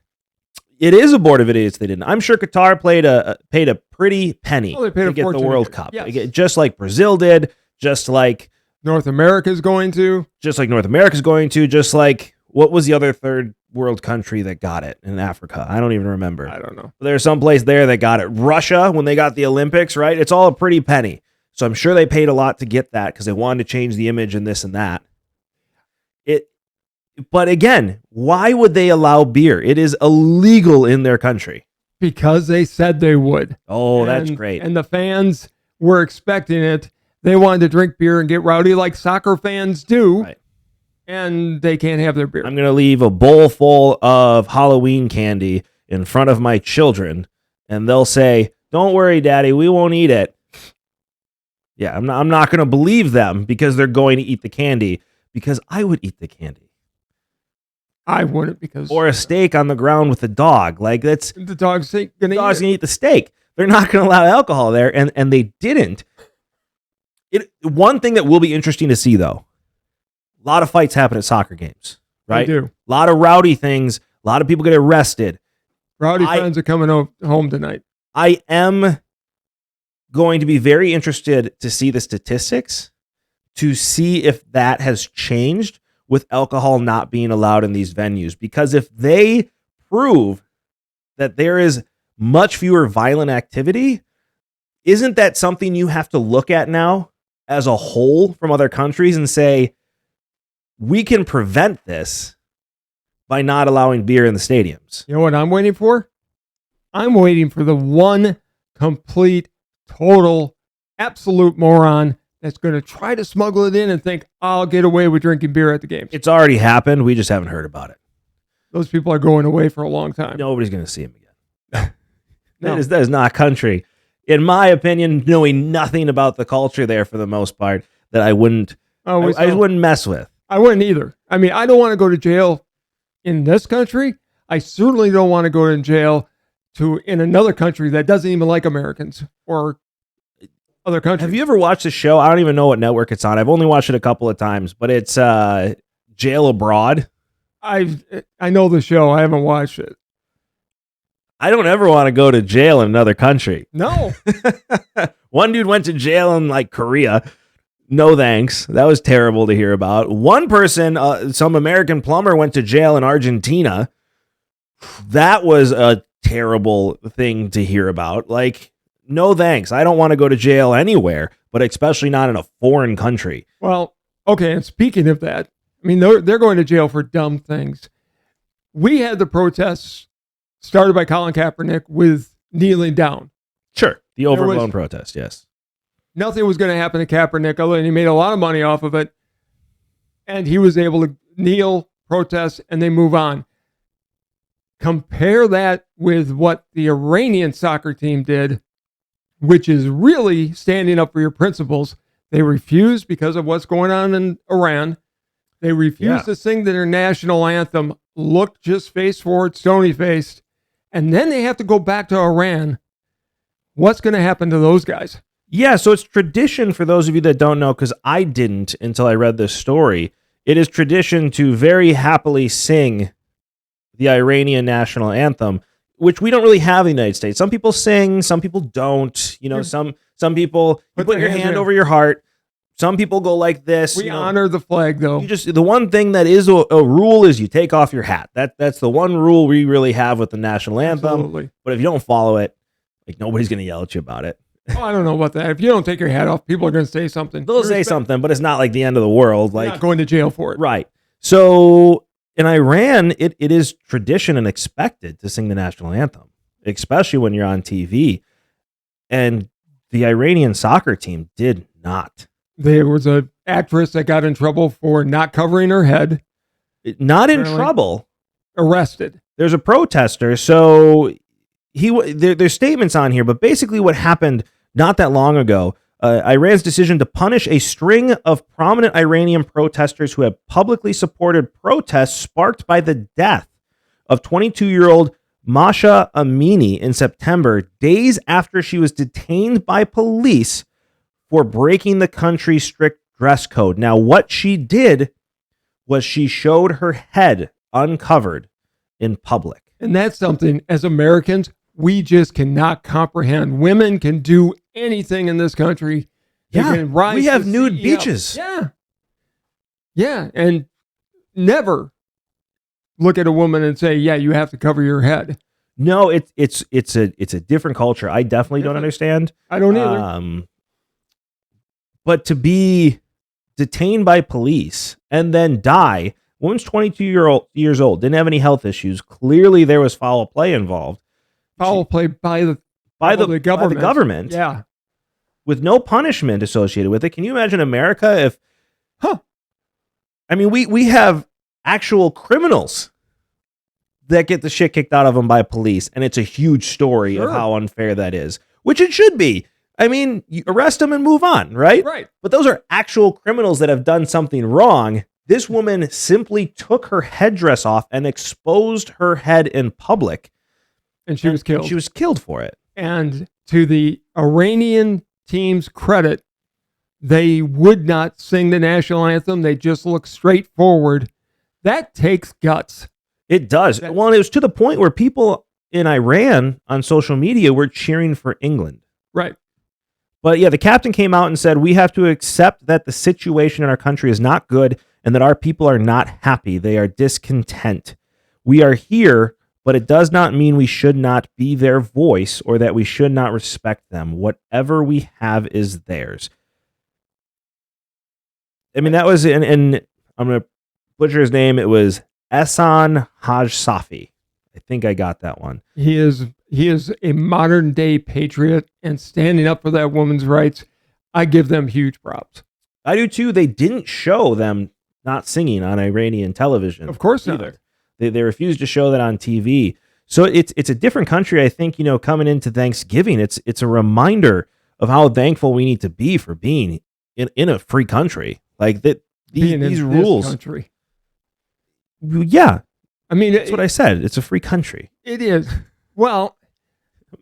It is a board of idiots they didn't. I'm sure Qatar paid a pretty penny Well, they paid to a get the fortune World to get Cup. it. Yes. Just like Brazil did, just like North America's going to. North America's going to, just like what was the other third world country that got it in Africa? I don't even remember. I don't know. There's some place there that got it. Russia, when they got the Olympics, right? It's all a pretty penny. So I'm sure they paid a lot to get that because they wanted to change the image and this and that. But again, why would they allow beer? It is illegal in their country. Because they said they would. Oh, that's great. And the fans were expecting it. They wanted to drink beer and get rowdy like soccer fans do. Right. And they can't have their beer. I'm going to leave a bowl full of Halloween candy in front of my children, and they'll say, "Don't worry, Daddy, we won't eat it." Yeah, I'm not going to believe them because they're going to eat the candy, because I would eat the candy. I wouldn't, because Or a steak on the ground with a dog. Like, that's the dog's going to dog's eat going to eat the steak. They're not going to allow alcohol there, and they didn't. One thing that will be interesting to see, though, a lot of fights happen at soccer games, right? They do. A lot of rowdy things. A lot of people get arrested. Rowdy fans are coming home tonight. I am going to be very interested to see the statistics to see if that has changed with alcohol not being allowed in these venues. Because if they prove that there is much fewer violent activity, isn't that something you have to look at now as a whole from other countries and say, we can prevent this by not allowing beer in the stadiums? You know what I'm waiting for? I'm waiting for the one complete, total, absolute moron that's going to try to smuggle it in and think, I'll get away with drinking beer at the games. It's already happened. We just haven't heard about it. Those people are going away for a long time. Nobody's going to see him again. No. That is not country. In my opinion, knowing nothing about the culture there for the most part, that I wouldn't, I just wouldn't mess with. I wouldn't either. I mean, I don't want to go to jail in this country. I certainly don't want to go to jail in another country that doesn't even like Americans or other countries. Have you ever watched the show? I don't even know what network it's on. I've only watched it a couple of times, but it's Jail Abroad. I know the show. I haven't watched it. I don't ever want to go to jail in another country. No. One dude went to jail in like Korea. No thanks. That was terrible to hear about. One person, some American plumber, went to jail in Argentina. That was a terrible thing to hear about. Like, no thanks. I don't want to go to jail anywhere, but especially not in a foreign country. Well, okay, and speaking of that, I mean, they're going to jail for dumb things. We had the protests started by Colin Kaepernick with kneeling down. Sure. The overblown protest, yes. Nothing was going to happen to Kaepernick, and he made a lot of money off of it. And he was able to kneel, protest, and they move on. Compare that with what the Iranian soccer team did, which is really standing up for your principles. They refused because of what's going on in Iran. They refused to sing their national anthem, looked just face forward, stony-faced, and then they have to go back to Iran. What's going to happen to those guys? Yeah, so it's tradition, for those of you that don't know, because I didn't until I read this story. It is tradition to very happily sing the Iranian national anthem, which we don't really have in the United States. Some people sing, some people don't. You know, some people, you put your hand over your heart. Some people go like this. We honor the flag, though. The one thing that is a rule is you take off your hat. That's the one rule we really have with the national anthem. Absolutely. But if you don't follow it, like, nobody's going to yell at you about it. Oh, I don't know about that. If you don't take your hat off, people are going to say something. They'll say something, but it's not like the end of the world. You're Like, not going to jail for it. Right. So in Iran, it is tradition and expected to sing the national anthem, especially when you're on TV. And the Iranian soccer team did not. There was an actress that got in trouble for not covering her head. Not in trouble. Arrested. There's a protester. So there's statements on here, but basically what happened not that long ago, Iran's decision to punish a string of prominent Iranian protesters who have publicly supported protests sparked by the death of 22-year-old Masha Amini in September, days after she was detained by police for breaking the country's strict dress code. Now, what she did was she showed her head uncovered in public. And that's something, as Americans, we just cannot comprehend. Women can do anything in this country. They can rise we have to nude CEO. beaches. Yeah, and never look at a woman and say, "Yeah, you have to cover your head." No, it's a different culture. I definitely don't understand. I don't either. But to be detained by police and then die, woman's 22 years old, didn't have any health issues. Clearly, there was foul play involved. Foul play by the government. Yeah. With no punishment associated with it. Can you imagine America if, I mean, we have actual criminals that get the shit kicked out of them by police, and it's a huge story of how unfair that is, which it should be. I mean, you arrest them and move on, right? Right. But those are actual criminals that have done something wrong. This woman simply took her headdress off and exposed her head in public. And she was killed. She was killed for it. And to the Iranian team's credit, they would not sing the national anthem. They just looked straight forward. That takes guts. It does. Well, it was to the point where people in Iran on social media were cheering for England. Right. But yeah, the captain came out and said, we have to accept that the situation in our country is not good and that our people are not happy. They are discontent. We are here, but it does not mean we should not be their voice or that we should not respect them. Whatever we have is theirs. I mean, that was, and I'm going to butcher his name. It was Ehsan Haj Safi. I think I got that one. He is a modern day patriot and standing up for that woman's rights. I give them huge props. I do too. They didn't show them not singing on Iranian television. Of course not. Either. They refused to show that on TV. So it's a different country. I think, coming into Thanksgiving, it's a reminder of how thankful we need to be for being in a free country. Like that, these rules. Country. Yeah. I mean, that's what I said. It's a free country. It is. Well,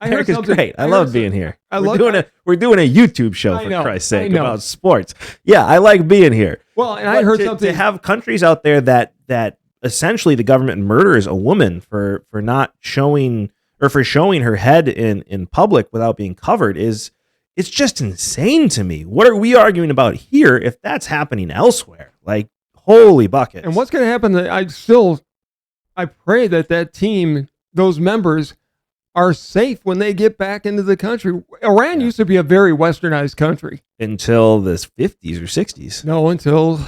America's great. I love being here. We're doing a YouTube show, for Christ's sake, about sports. Yeah, I like being here. Well, and I heard something. To have countries out there that essentially the government murders a woman for not showing or for showing her head in public without being covered is it's just insane to me. What are we arguing about here if that's happening elsewhere? Like, holy buckets. And what's going to happen? I pray that team, those members, are safe when they get back into the country. Iran used to be a very westernized country. Until the 50s or 60s. No, until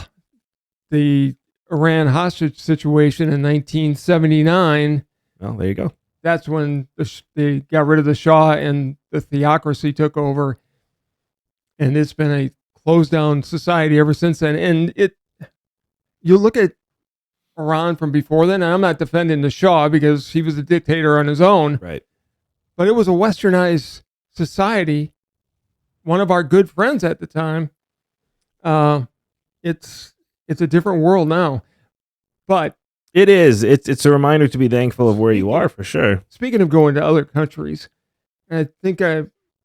the Iran hostage situation in 1979. Well, there you go. That's when they got rid of the Shah and the theocracy took over. And it's been a closed down society ever since then. And you look at Iran from before then, and I'm not defending the Shah because he was a dictator on his own. Right. But it was a westernized society. One of our good friends at the time. It's a different world now. But it is. It's a reminder to be thankful of where you are, for sure. Speaking of going to other countries, I think I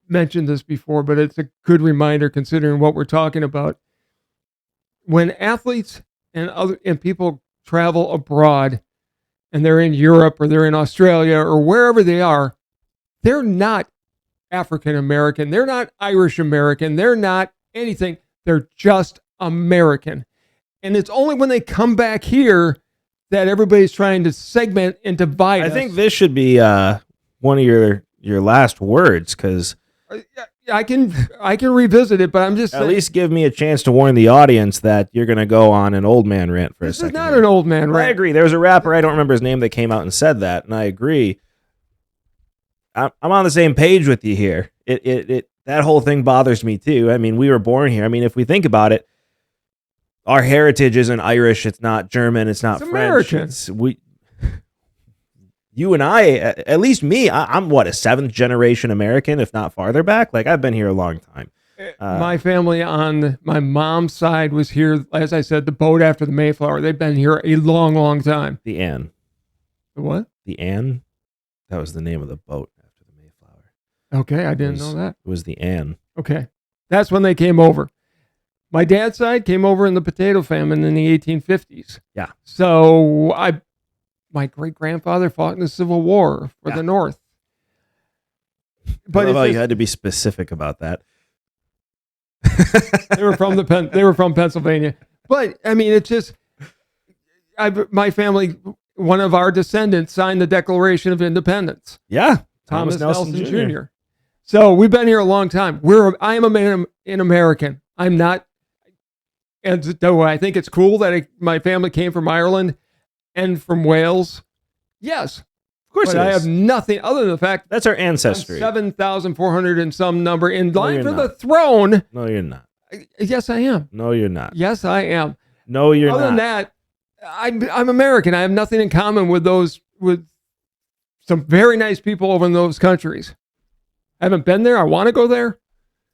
mentioned this before, but it's a good reminder considering what we're talking about. When athletes and people travel abroad and they're in Europe or they're in Australia or wherever they are, they're not African American. They're not Irish American. They're not anything. They're just American. And it's only when they come back here that everybody's trying to segment and divide us. I think this should be one of your last words, because I can revisit it, but I'm just saying, at least give me a chance to warn the audience that you're going to go on an old man rant for a second. This is not an old man rant. I agree. There was a rapper, I don't remember his name, that came out and said that, and I agree. I'm on the same page with you here. That whole thing bothers me too. I mean, we were born here. I mean, if we think about it, our heritage isn't Irish. It's not German. It's not French. American. You and I, at least me, I'm what, a 7th generation American, if not farther back. Like, I've been here a long time. My family on my mom's side was here, as I said, the boat after the Mayflower. They've been here a long, long time. The Anne. The what? The Anne. That was the name of the boat after the Mayflower. Okay, I didn't know that. It was the Anne. Okay, that's when they came over. My dad's side came over in the potato famine in the 1850s. Yeah. So my great-grandfather fought in the Civil War for the North. But you had to be specific about that. They were from Pennsylvania. But I mean, it's just my family. One of our descendants signed the Declaration of Independence. Yeah, Thomas Nelson Jr. So we've been here a long time. I am an American. I'm not. And though I think it's cool that my family came from Ireland and from Wales. Yes, of course. But I have nothing other than the fact that's our ancestry. 7,400 and some number in line for the throne. No, you're not. Yes, I am. No, you're not. Yes, I am. No, you're not. Other than that, I'm American. I have nothing in common with some very nice people over in those countries. I haven't been there. I want to go there.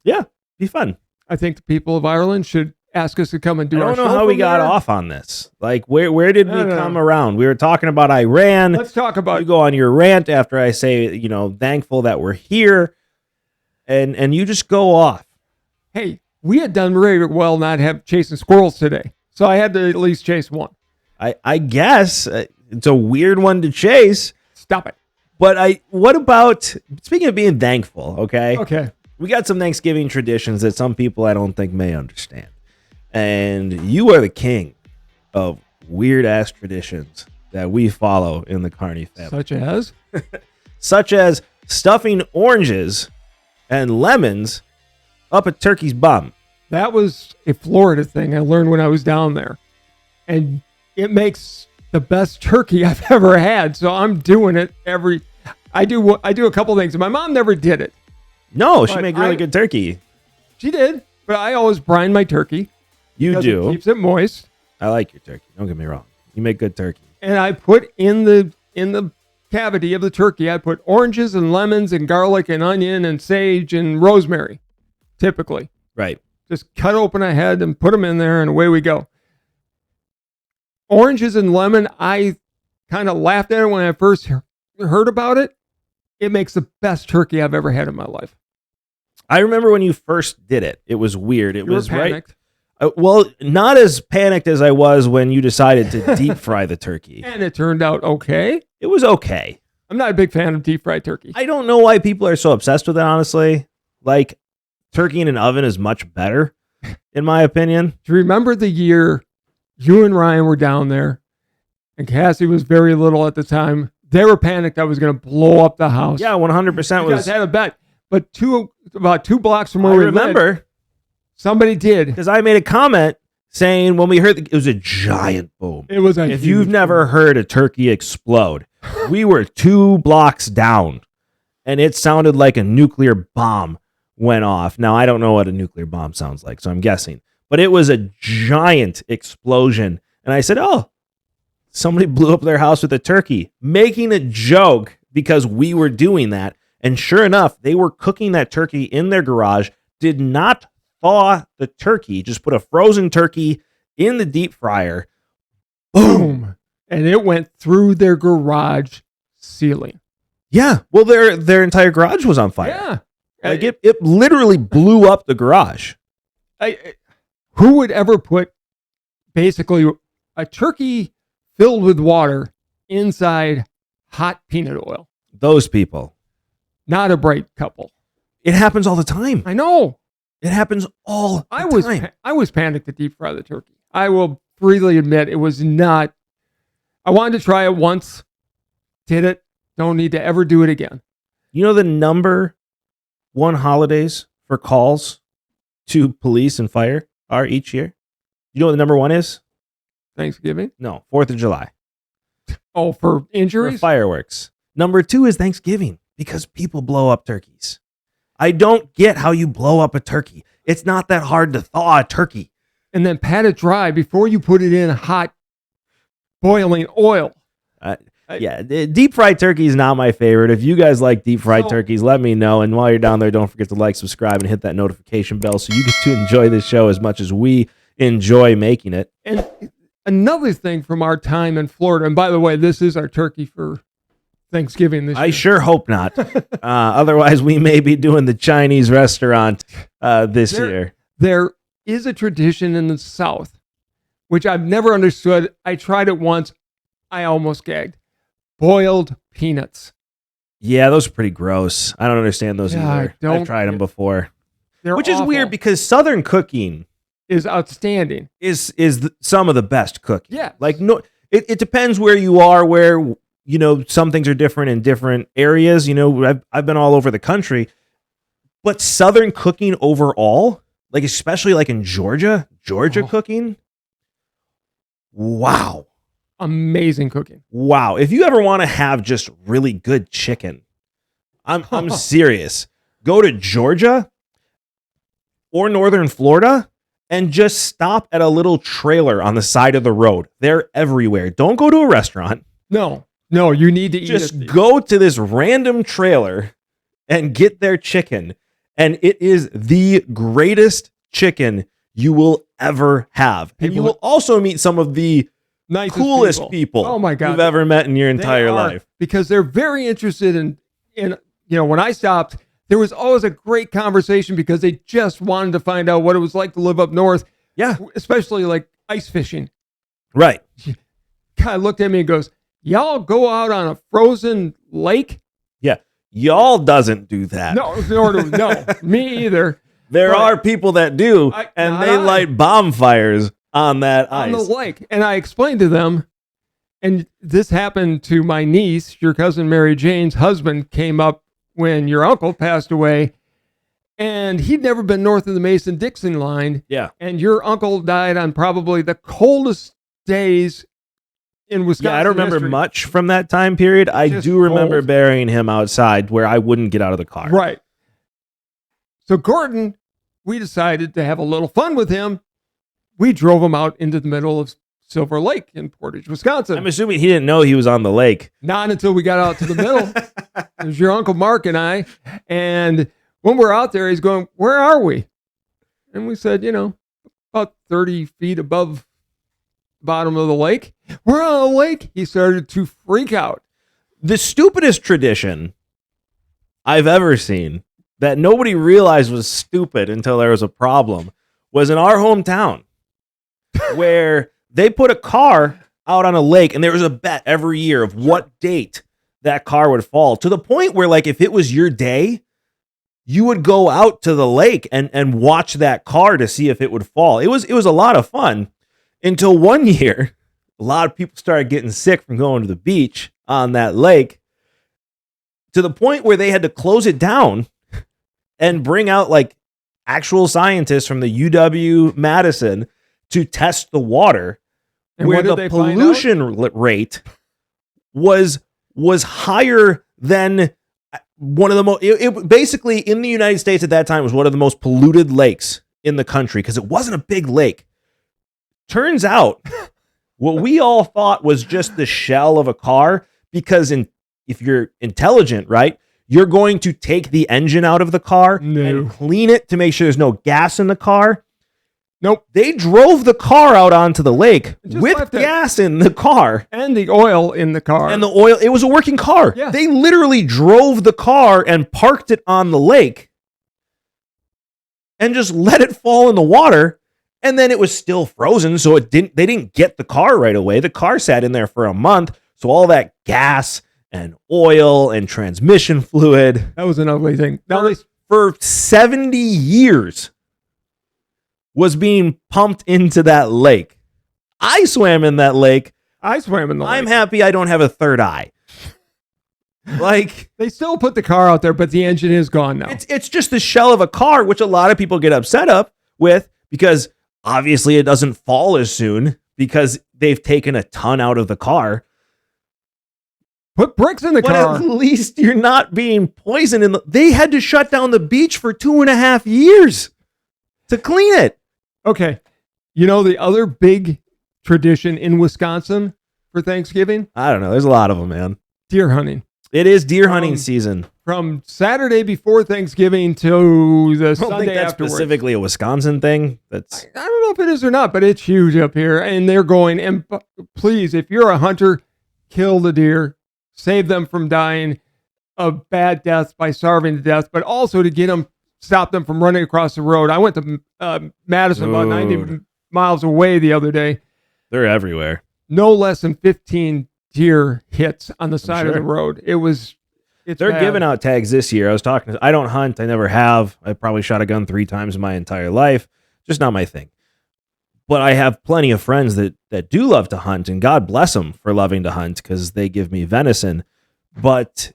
Yeah, be fun. I think the people of Ireland should ask us to come and do our show. I don't know how we got off on this. Like, where did we come around? We were talking about Iran. Let's talk about. You go on your rant after I say, thankful that we're here, and you just go off. Hey, we had done very well not chasing squirrels today, so I had to at least chase one. I guess it's a weird one to chase. Stop it. But what about, speaking of being thankful, okay? Okay. We got some Thanksgiving traditions that some people I don't think may understand. And you are the king of weird-ass traditions that we follow in the Carney family. Such as? Such as stuffing oranges and lemons up a turkey's bum. That was a Florida thing I learned when I was down there. And it makes the best turkey I've ever had. So I'm doing it I do a couple things. My mom never did it. No, she made really good turkey. She did, but I always brine my turkey. You do. It keeps it moist. I like your turkey. Don't get me wrong. You make good turkey. And I put in the cavity of the turkey, I put oranges and lemons and garlic and onion and sage and rosemary, typically. Right. Just cut open a head and put them in there, and away we go. Oranges and lemon, I kind of laughed at it when I first heard about it. It makes the best turkey I've ever had in my life. I remember when you first did it. It was weird. It was panicked. Right. Well, not as panicked as I was when you decided to deep fry the turkey. And it turned out okay. It was okay. I'm not a big fan of deep fried turkey. I don't know why people are so obsessed with it, honestly. Like, turkey in an oven is much better, in my opinion. Do you remember the year you and Ryan were down there and Cassie was very little at the time? They were panicked I was going to blow up the house. Yeah, 100% You guys had a bet. But about 2 blocks from where we lived, somebody did. Because I made a comment saying when we heard it was a giant boom. It was if you've never heard a turkey explode, we were 2 blocks down and it sounded like a nuclear bomb went off. Now, I don't know what a nuclear bomb sounds like, so I'm guessing. But it was a giant explosion. And I said, oh, somebody blew up their house with a turkey, making a joke because we were doing that. And sure enough, they were cooking that turkey in their garage, did not thaw the turkey, just put a frozen turkey in the deep fryer. Boom. And it went through their garage ceiling. Yeah. Well, their entire garage was on fire. Yeah. Like it literally blew up the garage. Who would ever put basically a turkey filled with water inside hot peanut oil? Those people. Not a bright couple. It happens all the time. I know. It happens all the time. I was panicked to deep fry the turkey. I will freely admit it was not. I wanted to try it once. Did it. Don't need to ever do it again. You know the number one holidays for calls to police and fire are each year? You know what the number one is? Thanksgiving? No, 4th of July. Oh, for injuries? For fireworks. Number 2 is Thanksgiving because people blow up turkeys. I don't get how you blow up a turkey. It's not that hard to thaw a turkey. And then pat it dry before you put it in hot boiling oil. Yeah, deep fried turkey is not my favorite. If you guys like deep fried turkeys, let me know. And while you're down there, don't forget to like, subscribe, and hit that notification bell so you get to enjoy this show as much as we enjoy making it. And another thing from our time in Florida, and by the way, this is our turkey for Thanksgiving this year. I sure hope not. Otherwise, we may be doing the Chinese restaurant this year. There is a tradition in the South, which I've never understood. I tried it once. I almost gagged. Boiled peanuts. Yeah, those are pretty gross. I don't understand those either. I've tried them before. Which is weird because Southern cooking is outstanding. Is some of the best cooking. Yeah. Like no, it depends where you are, where some things are different in different areas. I've been all over the country, but Southern cooking overall, like especially like in Georgia cooking. Wow. Amazing cooking. Wow. If you ever want to have just really good chicken, I'm serious. Go to Georgia or Northern Florida and just stop at a little trailer on the side of the road. They're everywhere. Don't go to a restaurant. No, you need to eat just go to this random trailer and get their chicken. And it is the greatest chicken you will ever have. And you will also meet some of the coolest people oh my God, you've ever met in your entire life. Because they're very interested in when I stopped, there was always a great conversation because they just wanted to find out what it was like to live up north. Yeah. Especially like ice fishing. Right. Guy looked at me and goes, y'all go out on a frozen lake? Yeah. Y'all doesn't do that. No, me either. There are people that do, and they light bonfires on that ice. On the lake. And I explained to them, and this happened to my niece, your cousin Mary Jane's husband came up when your uncle passed away, and he'd never been north of the Mason-Dixon line. Yeah. And your uncle died on probably the coldest days in Wisconsin. Yeah, I don't remember much from that time period. I do remember burying him outside where I wouldn't get out of the car. Right. So Gordon, we decided to have a little fun with him. We drove him out into the middle of Silver Lake in Portage, Wisconsin. I'm assuming he didn't know he was on the lake. Not until we got out to the middle. It was your Uncle Mark and I. And when we're out there, he's going, where are we? And we said, about 30 feet above the bottom of the lake. We're on a lake. He started to freak out. The stupidest tradition I've ever seen that nobody realized was stupid until there was a problem was in our hometown where they put a car out on a lake and there was a bet every year of what date that car would fall, to the point where, like, if it was your day, you would go out to the lake and watch that car to see if it would fall. It was a lot of fun until one year, a lot of people started getting sick from going to the beach on that lake to the point where they had to close it down and bring out like actual scientists from the UW-Madison to test the water, And where what did the they find pollution rate was higher than one of the most. It basically in the United States at that time was one of the most polluted lakes in the country because it wasn't a big lake. Turns out, what we all thought was just the shell of a car, because if you're intelligent, right, you're going to take the engine out of the car and clean it to make sure there's no gas in the car. Nope. They drove the car out onto the lake Just with gas in the car. And the oil in the car. And the oil, it was a working car. Yeah. They literally drove the car and parked it on the lake and just let it fall in the water. And then it was still frozen, so they didn't get the car right away. The car sat in there for a month, so all that gas and oil and transmission fluid. That was an ugly thing. For 70 years was being pumped into that lake. I swam in that lake. I swam in the lake. I'm happy I don't have a third eye. Like, they still put the car out there, but the engine is gone now. It's just the shell of a car, which a lot of people get upset up with because obviously it doesn't fall as soon because they've taken a ton out of the car. Put bricks in the car. But at least you're not being poisoned. They had to shut down the beach for 2.5 years to clean it. Okay. You know the other big tradition in Wisconsin for Thanksgiving? I don't know. There's a lot of them, man. Deer hunting. It is deer hunting season. From Saturday before Thanksgiving to the I don't Sunday think that's afterwards. Specifically a Wisconsin thing. I don't know if it is or not, but it's huge up here. And they're going, and please, if you're a hunter, kill the deer. Save them from dying of bad deaths by starving to death, but also to stop them from running across the road. I went to Madison, about 90 miles away the other day. They're everywhere. No less than 15 deer hits on the side of the road. They're giving out tags this year. I don't hunt. I never have. I probably shot a gun 3 times in my entire life. Just not my thing. But I have plenty of friends that do love to hunt, and God bless them for loving to hunt because they give me venison. But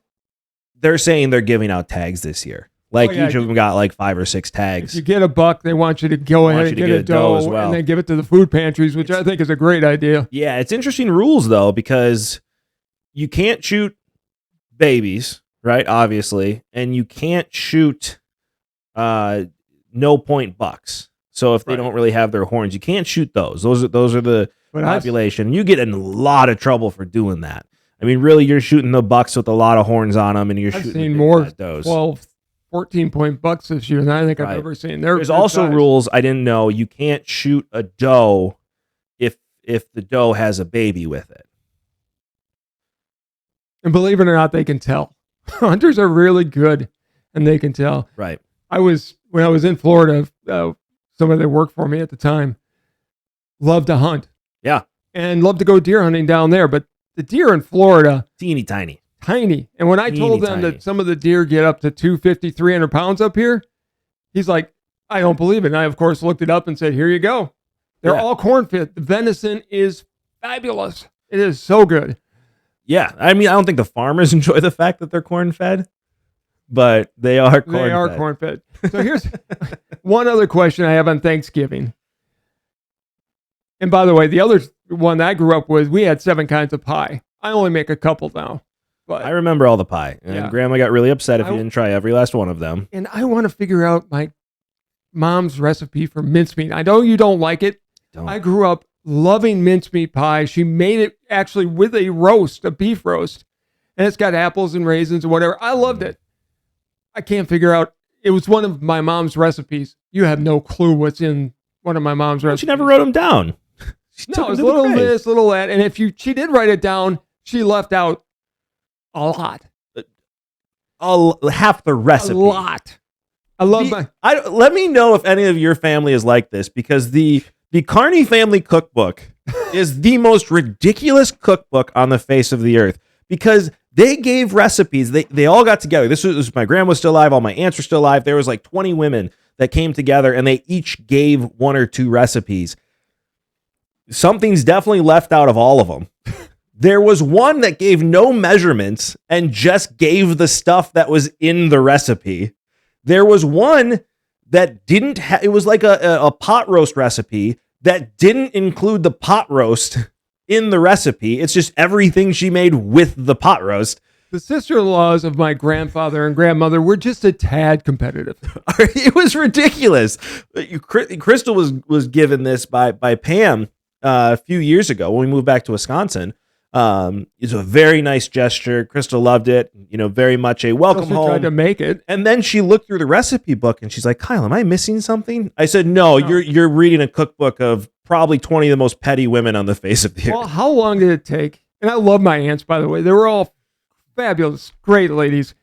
they're saying they're giving out tags this year. Like each of them got like 5 or 6 tags. If you get a buck, they want you to go ahead and get a doe as well, and then give it to the food pantries, which I think is a great idea. Yeah, it's interesting rules though, because you can't shoot babies, right? Obviously, and you can't shoot no point bucks. So if they don't really have their horns, you can't shoot those. Those are the population. You get in a lot of trouble for doing that. I mean, really, you're shooting the bucks with a lot of horns on them, and you're shooting seen more does. 12, 14-point bucks this year than I think I've ever seen. There's also rules I didn't know. You can't shoot a doe if the doe has a baby with it. And believe it or not, they can tell. Hunters are really good, and they can tell. Right. When I was in Florida, somebody that worked for me at the time loved to hunt. Yeah. And loved to go deer hunting down there. But the deer in Florida, tiny. And when I told them that some of the deer get up to 250, 300 pounds up here, he's like, I don't believe it. And I, of course, looked it up and said, here you go. They're all corn fed. The venison is fabulous. It is so good. Yeah. I mean, I don't think the farmers enjoy the fact that they're corn fed, but they are corn fed. They are corn fed. So here's one other question I have on Thanksgiving. And by the way, the other one that I grew up with, we had 7 kinds of pie. I only make a couple now. But I remember all the pie. And Grandma got really upset if you didn't try every last one of them. And I want to figure out my mom's recipe for mincemeat. I know you don't like it. I grew up loving mincemeat pie. She made it actually with a roast, a beef roast. And it's got apples and raisins and whatever. I loved it. I can't figure out. It was one of my mom's recipes. You have no clue what's in one of my mom's recipes. She never wrote them down. No, it was little this, little that. And if she did write it down, she left out a lot. Half the recipe. A lot. I love let me know if any of your family is like this, because the Carney family cookbook is the most ridiculous cookbook on the face of the earth, because They gave recipes. They all got together. This was my grandma was still alive. All my aunts were still alive. There was like 20 women that came together, and they each gave 1 or 2 recipes. Something's definitely left out of all of them. There was one that gave no measurements and just gave the stuff that was in the recipe. There was one that didn't it was like a pot roast recipe that didn't include the pot roast in the recipe. It's just everything she made with the pot roast. The sister-in-laws of my grandfather and grandmother were just a tad competitive. It was ridiculous. Crystal was given this by Pam a few years ago when we moved back to Wisconsin. It's a very nice gesture. Crystal loved it. Very much a welcome home. Tried to make it, and then she looked through the recipe book and she's like, "Kyle, am I missing something?" I said, "No, you're reading a cookbook of probably 20 of the most petty women on the face of the earth." Well, how long did it take? And I love my aunts, by the way. They were all fabulous, great ladies.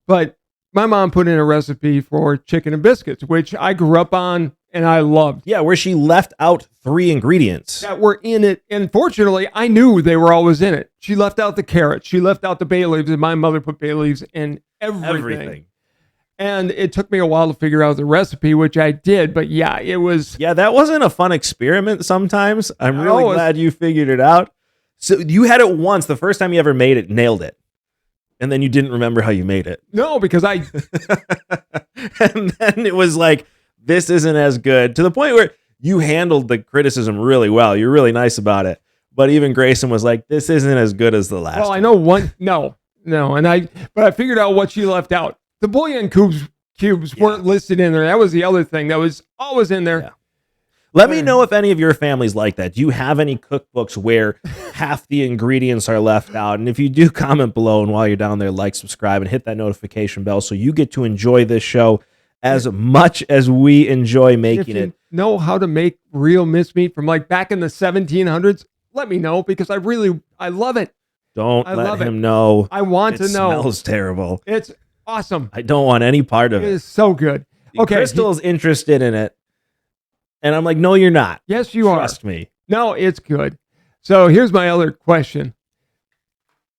But my mom put in a recipe for chicken and biscuits, which I grew up on and I loved. Yeah, where she left out 3 ingredients that were in it. And fortunately, I knew they were always in it. She left out the carrots. She left out the bay leaves, and my mother put bay leaves in everything. And it took me a while to figure out the recipe, which I did. But yeah, it was. Yeah, that wasn't a fun experiment sometimes. I'm really glad you figured it out. So you had it once. The first time you ever made it, nailed it. And then you didn't remember how you made it. No, because I. And then it was like, this isn't as good, to the point where you handled the criticism really well. You're really nice about it. But even Grayson was like, this isn't as good as the last. Well, I know one. No. But I figured out what she left out. The bouillon cubes weren't listed in there. That was the other thing that was always in there. Yeah. Let me know if any of your families like that. Do you have any cookbooks where half the ingredients are left out? And if you do, comment below. And while you're down there, like, subscribe, and hit that notification bell so you get to enjoy this show as much as we enjoy making it. Know how to make real mincemeat from like back in the 1700s? Let me know, because I love it. Don't let him know. I want to know. It smells terrible. It's awesome. I don't want any part of it. It is so good. Okay. Crystal's interested in it. And I'm like, no, you're not. Yes, you are. Trust me. No, it's good. So here's my other question.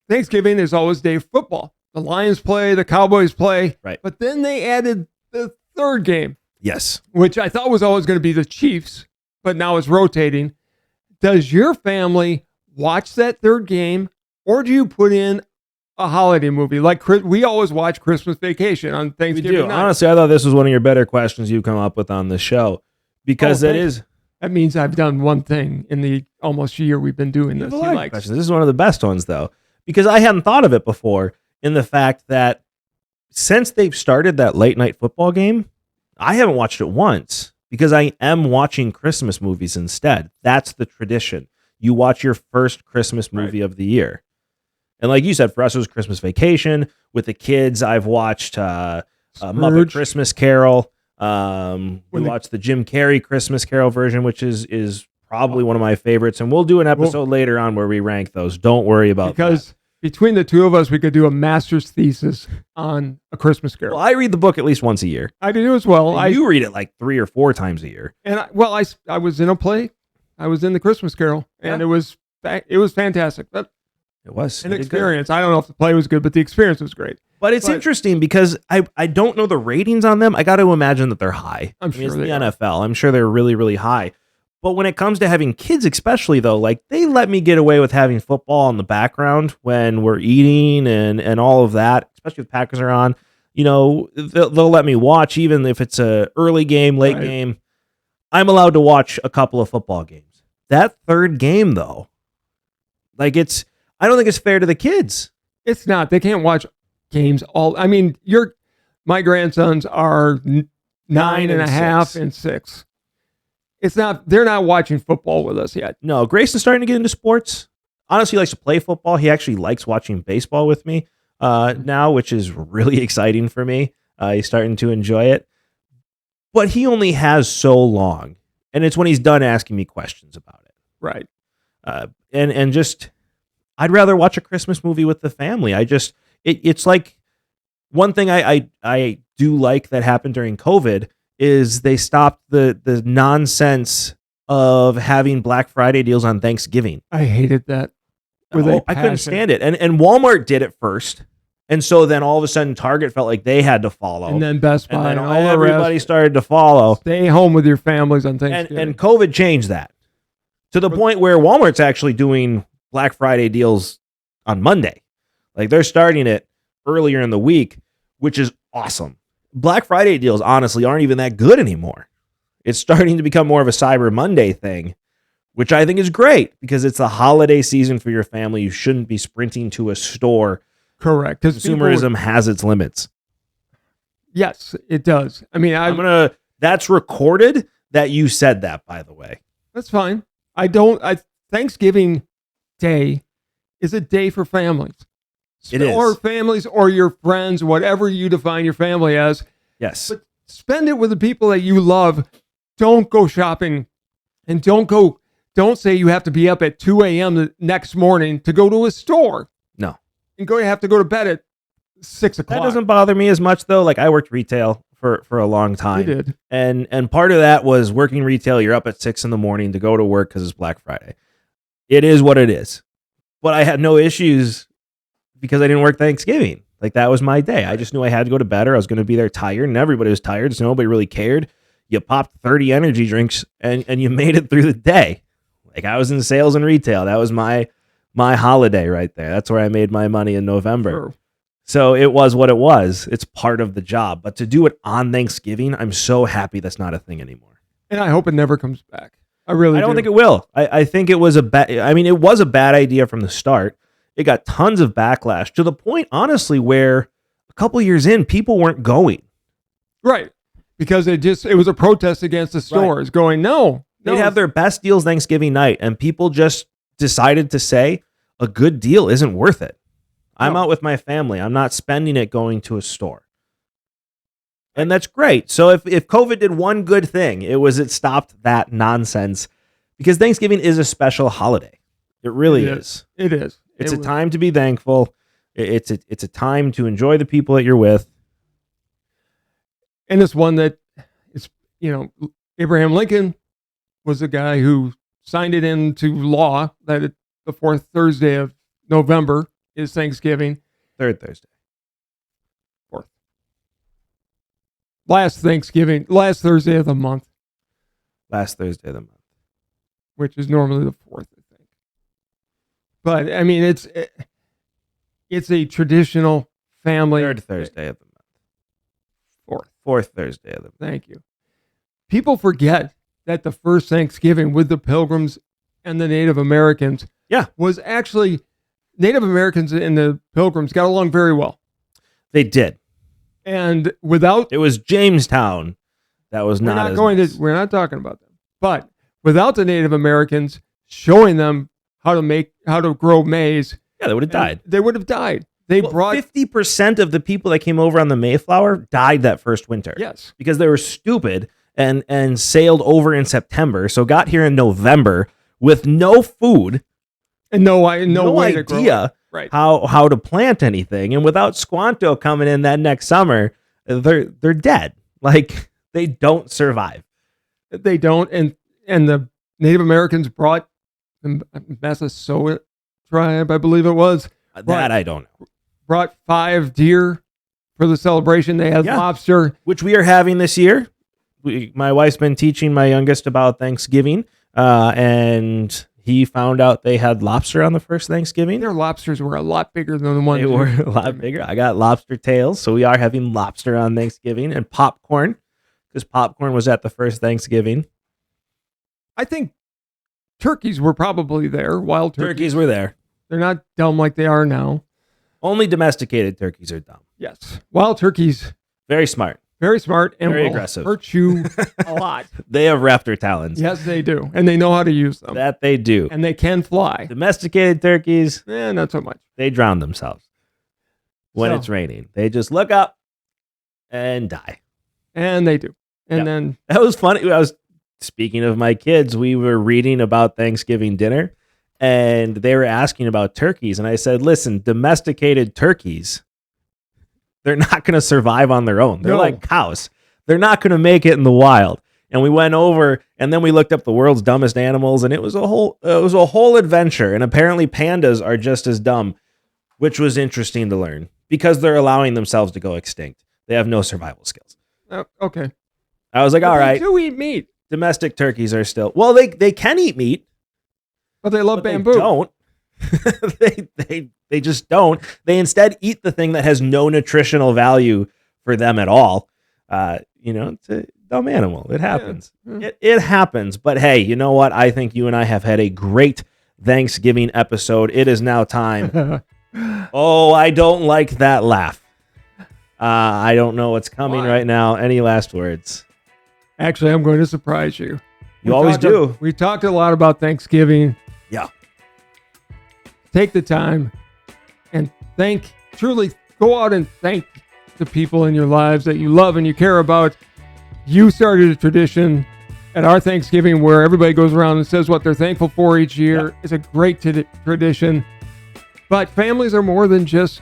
Thanksgiving is always day of football. The Lions play, the Cowboys play. Right. But then they added the third game. Yes. Which I thought was always going to be the Chiefs, but now it's rotating. Does your family watch that third game, or do you put in a holiday movie? Like we always watch Christmas Vacation on Thanksgiving We do. night. Honestly, I thought this was one of your better questions you've come up with on the show, because that means I've done one thing in the almost year we've been doing this. This is one of the best ones, though, because I hadn't thought of it before, in the fact that since they've started that late night football game, I haven't watched it once, because I am watching Christmas movies instead. That's the tradition. You watch your first Christmas movie of the year. And like you said, for us, it was Christmas Vacation. With the kids, I've watched Muppet Christmas Carol. We watched the Jim Carrey Christmas Carol version, which is probably one of my favorites. And we'll do an episode later on where we rank those. Don't worry about that. Because between the two of us, we could do a master's thesis on A Christmas Carol. Well, I read the book at least once a year. I do as well. You read it like 3 or 4 times a year. And I was in a play. I was in the Christmas Carol, and it was fantastic. It was an experience. I don't know if the play was good, but the experience was great. But it's interesting because I don't know the ratings on them. I got to imagine that they're high. I'm sure it's the are. NFL. I'm sure they're really, really high. But when it comes to having kids, especially though, like they let me get away with having football in the background when we're eating and all of that, especially if Packers are on. They'll let me watch even if it's a early game, late game. I'm allowed to watch a couple of football games. That third game though, I don't think it's fair to the kids. It's not. They can't watch games my grandsons are 9.5 and 6. It's not, they're not watching football with us yet. No, Grayson's starting to get into sports. Honestly, he likes to play football. He actually likes watching baseball with me now, which is really exciting for me. He's starting to enjoy it. But he only has so long. And it's when he's done asking me questions about it. Right. And just, I'd rather watch a Christmas movie with the family. It's like one thing I do like that happened during COVID is they stopped the nonsense of having Black Friday deals on Thanksgiving. I hated that. I couldn't stand it. And Walmart did it first. And so then all of a sudden Target felt like they had to follow. And then Best Buy. And then all everybody the rest. started to follow. Stay home with your families on Thanksgiving. And COVID changed that to the point where Walmart's actually doing Black Friday deals on Monday. Like they're starting it earlier in the week, which is awesome. Black Friday deals honestly aren't even that good anymore. It's starting to become more of a Cyber Monday thing, which I think is great because it's the holiday season for your family. You shouldn't be sprinting to a store. Correct. Consumerism has its limits. Yes, it does. I mean, that's recorded that you said that, by the way. That's fine. Thanksgiving Day is a day for families. It is. Or families or your friends, whatever you define your family as. Yes. But spend it with the people that you love. Don't go shopping and don't say you have to be up at 2 a.m. the next morning to go to a store. No. And have to go to bed at 6 o'clock. That doesn't bother me as much though. Like I worked retail for a long time. You did. And part of that was working retail. You're up at 6 a.m. to go to work because it's Black Friday. It is what it is. But I had no issues because I didn't work Thanksgiving. Like that was my day. I just knew I had to go to bed or I was going to be there tired, and everybody was tired, so nobody really cared. You popped 30 energy drinks and you made it through the day. Like I was in sales and retail. That was my holiday right there. That's where I made my money in November. Sure. So it was what it was. It's part of the job. But to do it on Thanksgiving, I'm so happy that's not a thing anymore. And I hope it never comes back. I don't think it will. I think it was it was a bad idea from the start. It got tons of backlash to the point, honestly, where a couple years in, people weren't going. Right. Because it was a protest against the stores going, no. They'd have their best deals Thanksgiving night, and people just decided to say a good deal isn't worth it. I'm out with my family. I'm not spending it going to a store. And that's great. So if COVID did one good thing, it stopped that nonsense, because Thanksgiving is a special holiday. It really is. It is. It's a time to be thankful. It's a time to enjoy the people that you're with. And it's one that it's, Abraham Lincoln was the guy who signed it into law that the fourth Thursday of November is Thanksgiving. Third Thursday. Fourth. Last Thursday of the month. Last Thursday of the month. Which is normally the fourth, I think. But, I mean, it's a traditional family. Third Thursday of the month. Fourth Thursday of the month. Thank you. People forget that the first Thanksgiving with the Pilgrims and the Native Americans was actually Native Americans and the Pilgrims got along very well. They did. And it was Jamestown that was we're not talking about them. But without the Native Americans showing them how to grow maize, they would have died. They would have died. Brought 50% of the people that came over on the Mayflower died that first winter. Yes. Because they were stupid and sailed over in September, so got here in November with no food and no way to idea right. how to plant anything, and without Squanto coming in that next summer, they're dead. Like they don't survive. They don't, and the Native Americans brought the Massasoit tribe, I believe it was. That I don't know. Brought 5 deer for the celebration. They had lobster, which we are having this year. My wife's been teaching my youngest about Thanksgiving, and he found out they had lobster on the first Thanksgiving. Their lobsters were a lot bigger than the ones. They were a lot bigger. I got lobster tails, so we are having lobster on Thanksgiving, and popcorn, because popcorn was at the first Thanksgiving. I think turkeys were probably there. Wild turkeys were there. They're not dumb like they are now. Only domesticated turkeys are dumb. Yes. Wild turkeys. Very smart. Very smart and very will aggressive. Hurt you a lot. They have raptor talons. Yes, they do. And they know how to use them. That they do. And they can fly. Domesticated turkeys. Not so much. They drown themselves when it's raining. They just look up and die. And they do. And then... That was funny. Speaking of my kids, we were reading about Thanksgiving dinner, and they were asking about turkeys. And I said, listen, domesticated turkeys, they're not going to survive on their own. They're like cows. They're not going to make it in the wild. And we went over, and then we looked up the world's dumbest animals, and it was a whole adventure. And apparently pandas are just as dumb, which was interesting to learn because they're allowing themselves to go extinct. They have no survival skills. Okay. I was like, all right. They do eat meat. Domestic turkeys are still, well, they can eat meat. But they love bamboo. They don't. they just don't. They instead eat the thing that has no nutritional value for them at all. It's a dumb animal. It happens. Yeah. It happens. But hey, you know what? I think you and I have had a great Thanksgiving episode. It is now time. Oh, I don't like that laugh. I don't know what's coming right now. Any last words? Actually, I'm going to surprise you. You always do. We talked a lot about Thanksgiving. Yeah. Take the time and truly go out and thank the people in your lives that you love and you care about. You started a tradition at our Thanksgiving where everybody goes around and says what they're thankful for each year. Yeah. It's a great tradition. But families are more than just,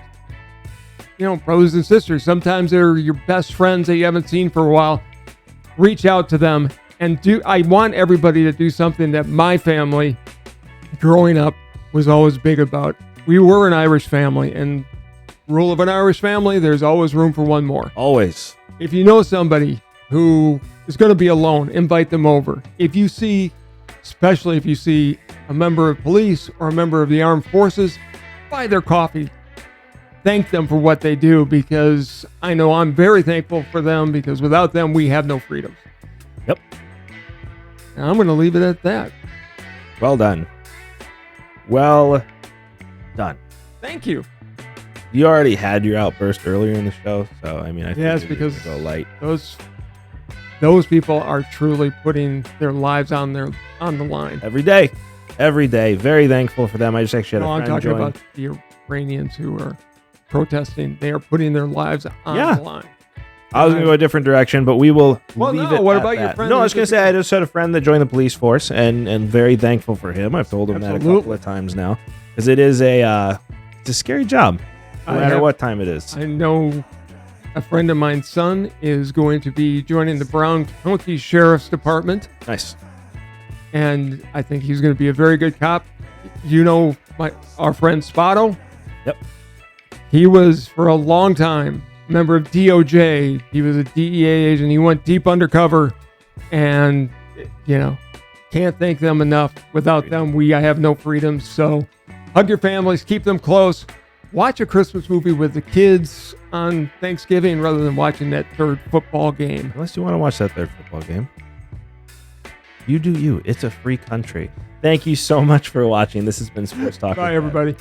brothers and sisters. Sometimes they're your best friends that you haven't seen for a while. Reach out to them and I want everybody to do something that my family growing up was always big about. We were an Irish family, and rule of an Irish family, there's always room for one more. Always. If you know somebody who is going to be alone, invite them over. Especially if you see a member of police or a member of the armed forces, buy their coffee. Thank them for what they do, because I know I'm very thankful for them, because without them, we have no freedoms. Yep. And I'm going to leave it at that. Well done. Well done. Thank you. You already had your outburst earlier in the show, so I think because go light. Those people are truly putting their lives on the line every day. Very thankful for them. I just actually had a friend I'm talking join. about the Iranians who are protesting. They are putting their lives on the line. I was going to go a different direction, but we will leave it what at about that. your friend? No, I was going to say I just had a friend that joined the police force, and very thankful for him. I've told him that a couple of times now, because it is it's a scary job, no matter what time it is. I know a friend of mine's son is going to be joining the Brown County Sheriff's Department. Nice. And I think he's going to be a very good cop. Our friend Spotto? Yep. He was, for a long time, member of DOJ. He was a DEA agent. He went deep undercover, and can't thank them enough. Without them, I have no freedom. So hug your families, keep them close. Watch a Christmas movie with the kids on Thanksgiving rather than watching that third football game. Unless you want to watch that third football game. You do you. It's a free country. Thank you so much for watching. This has been Sports Talk. Bye, everybody.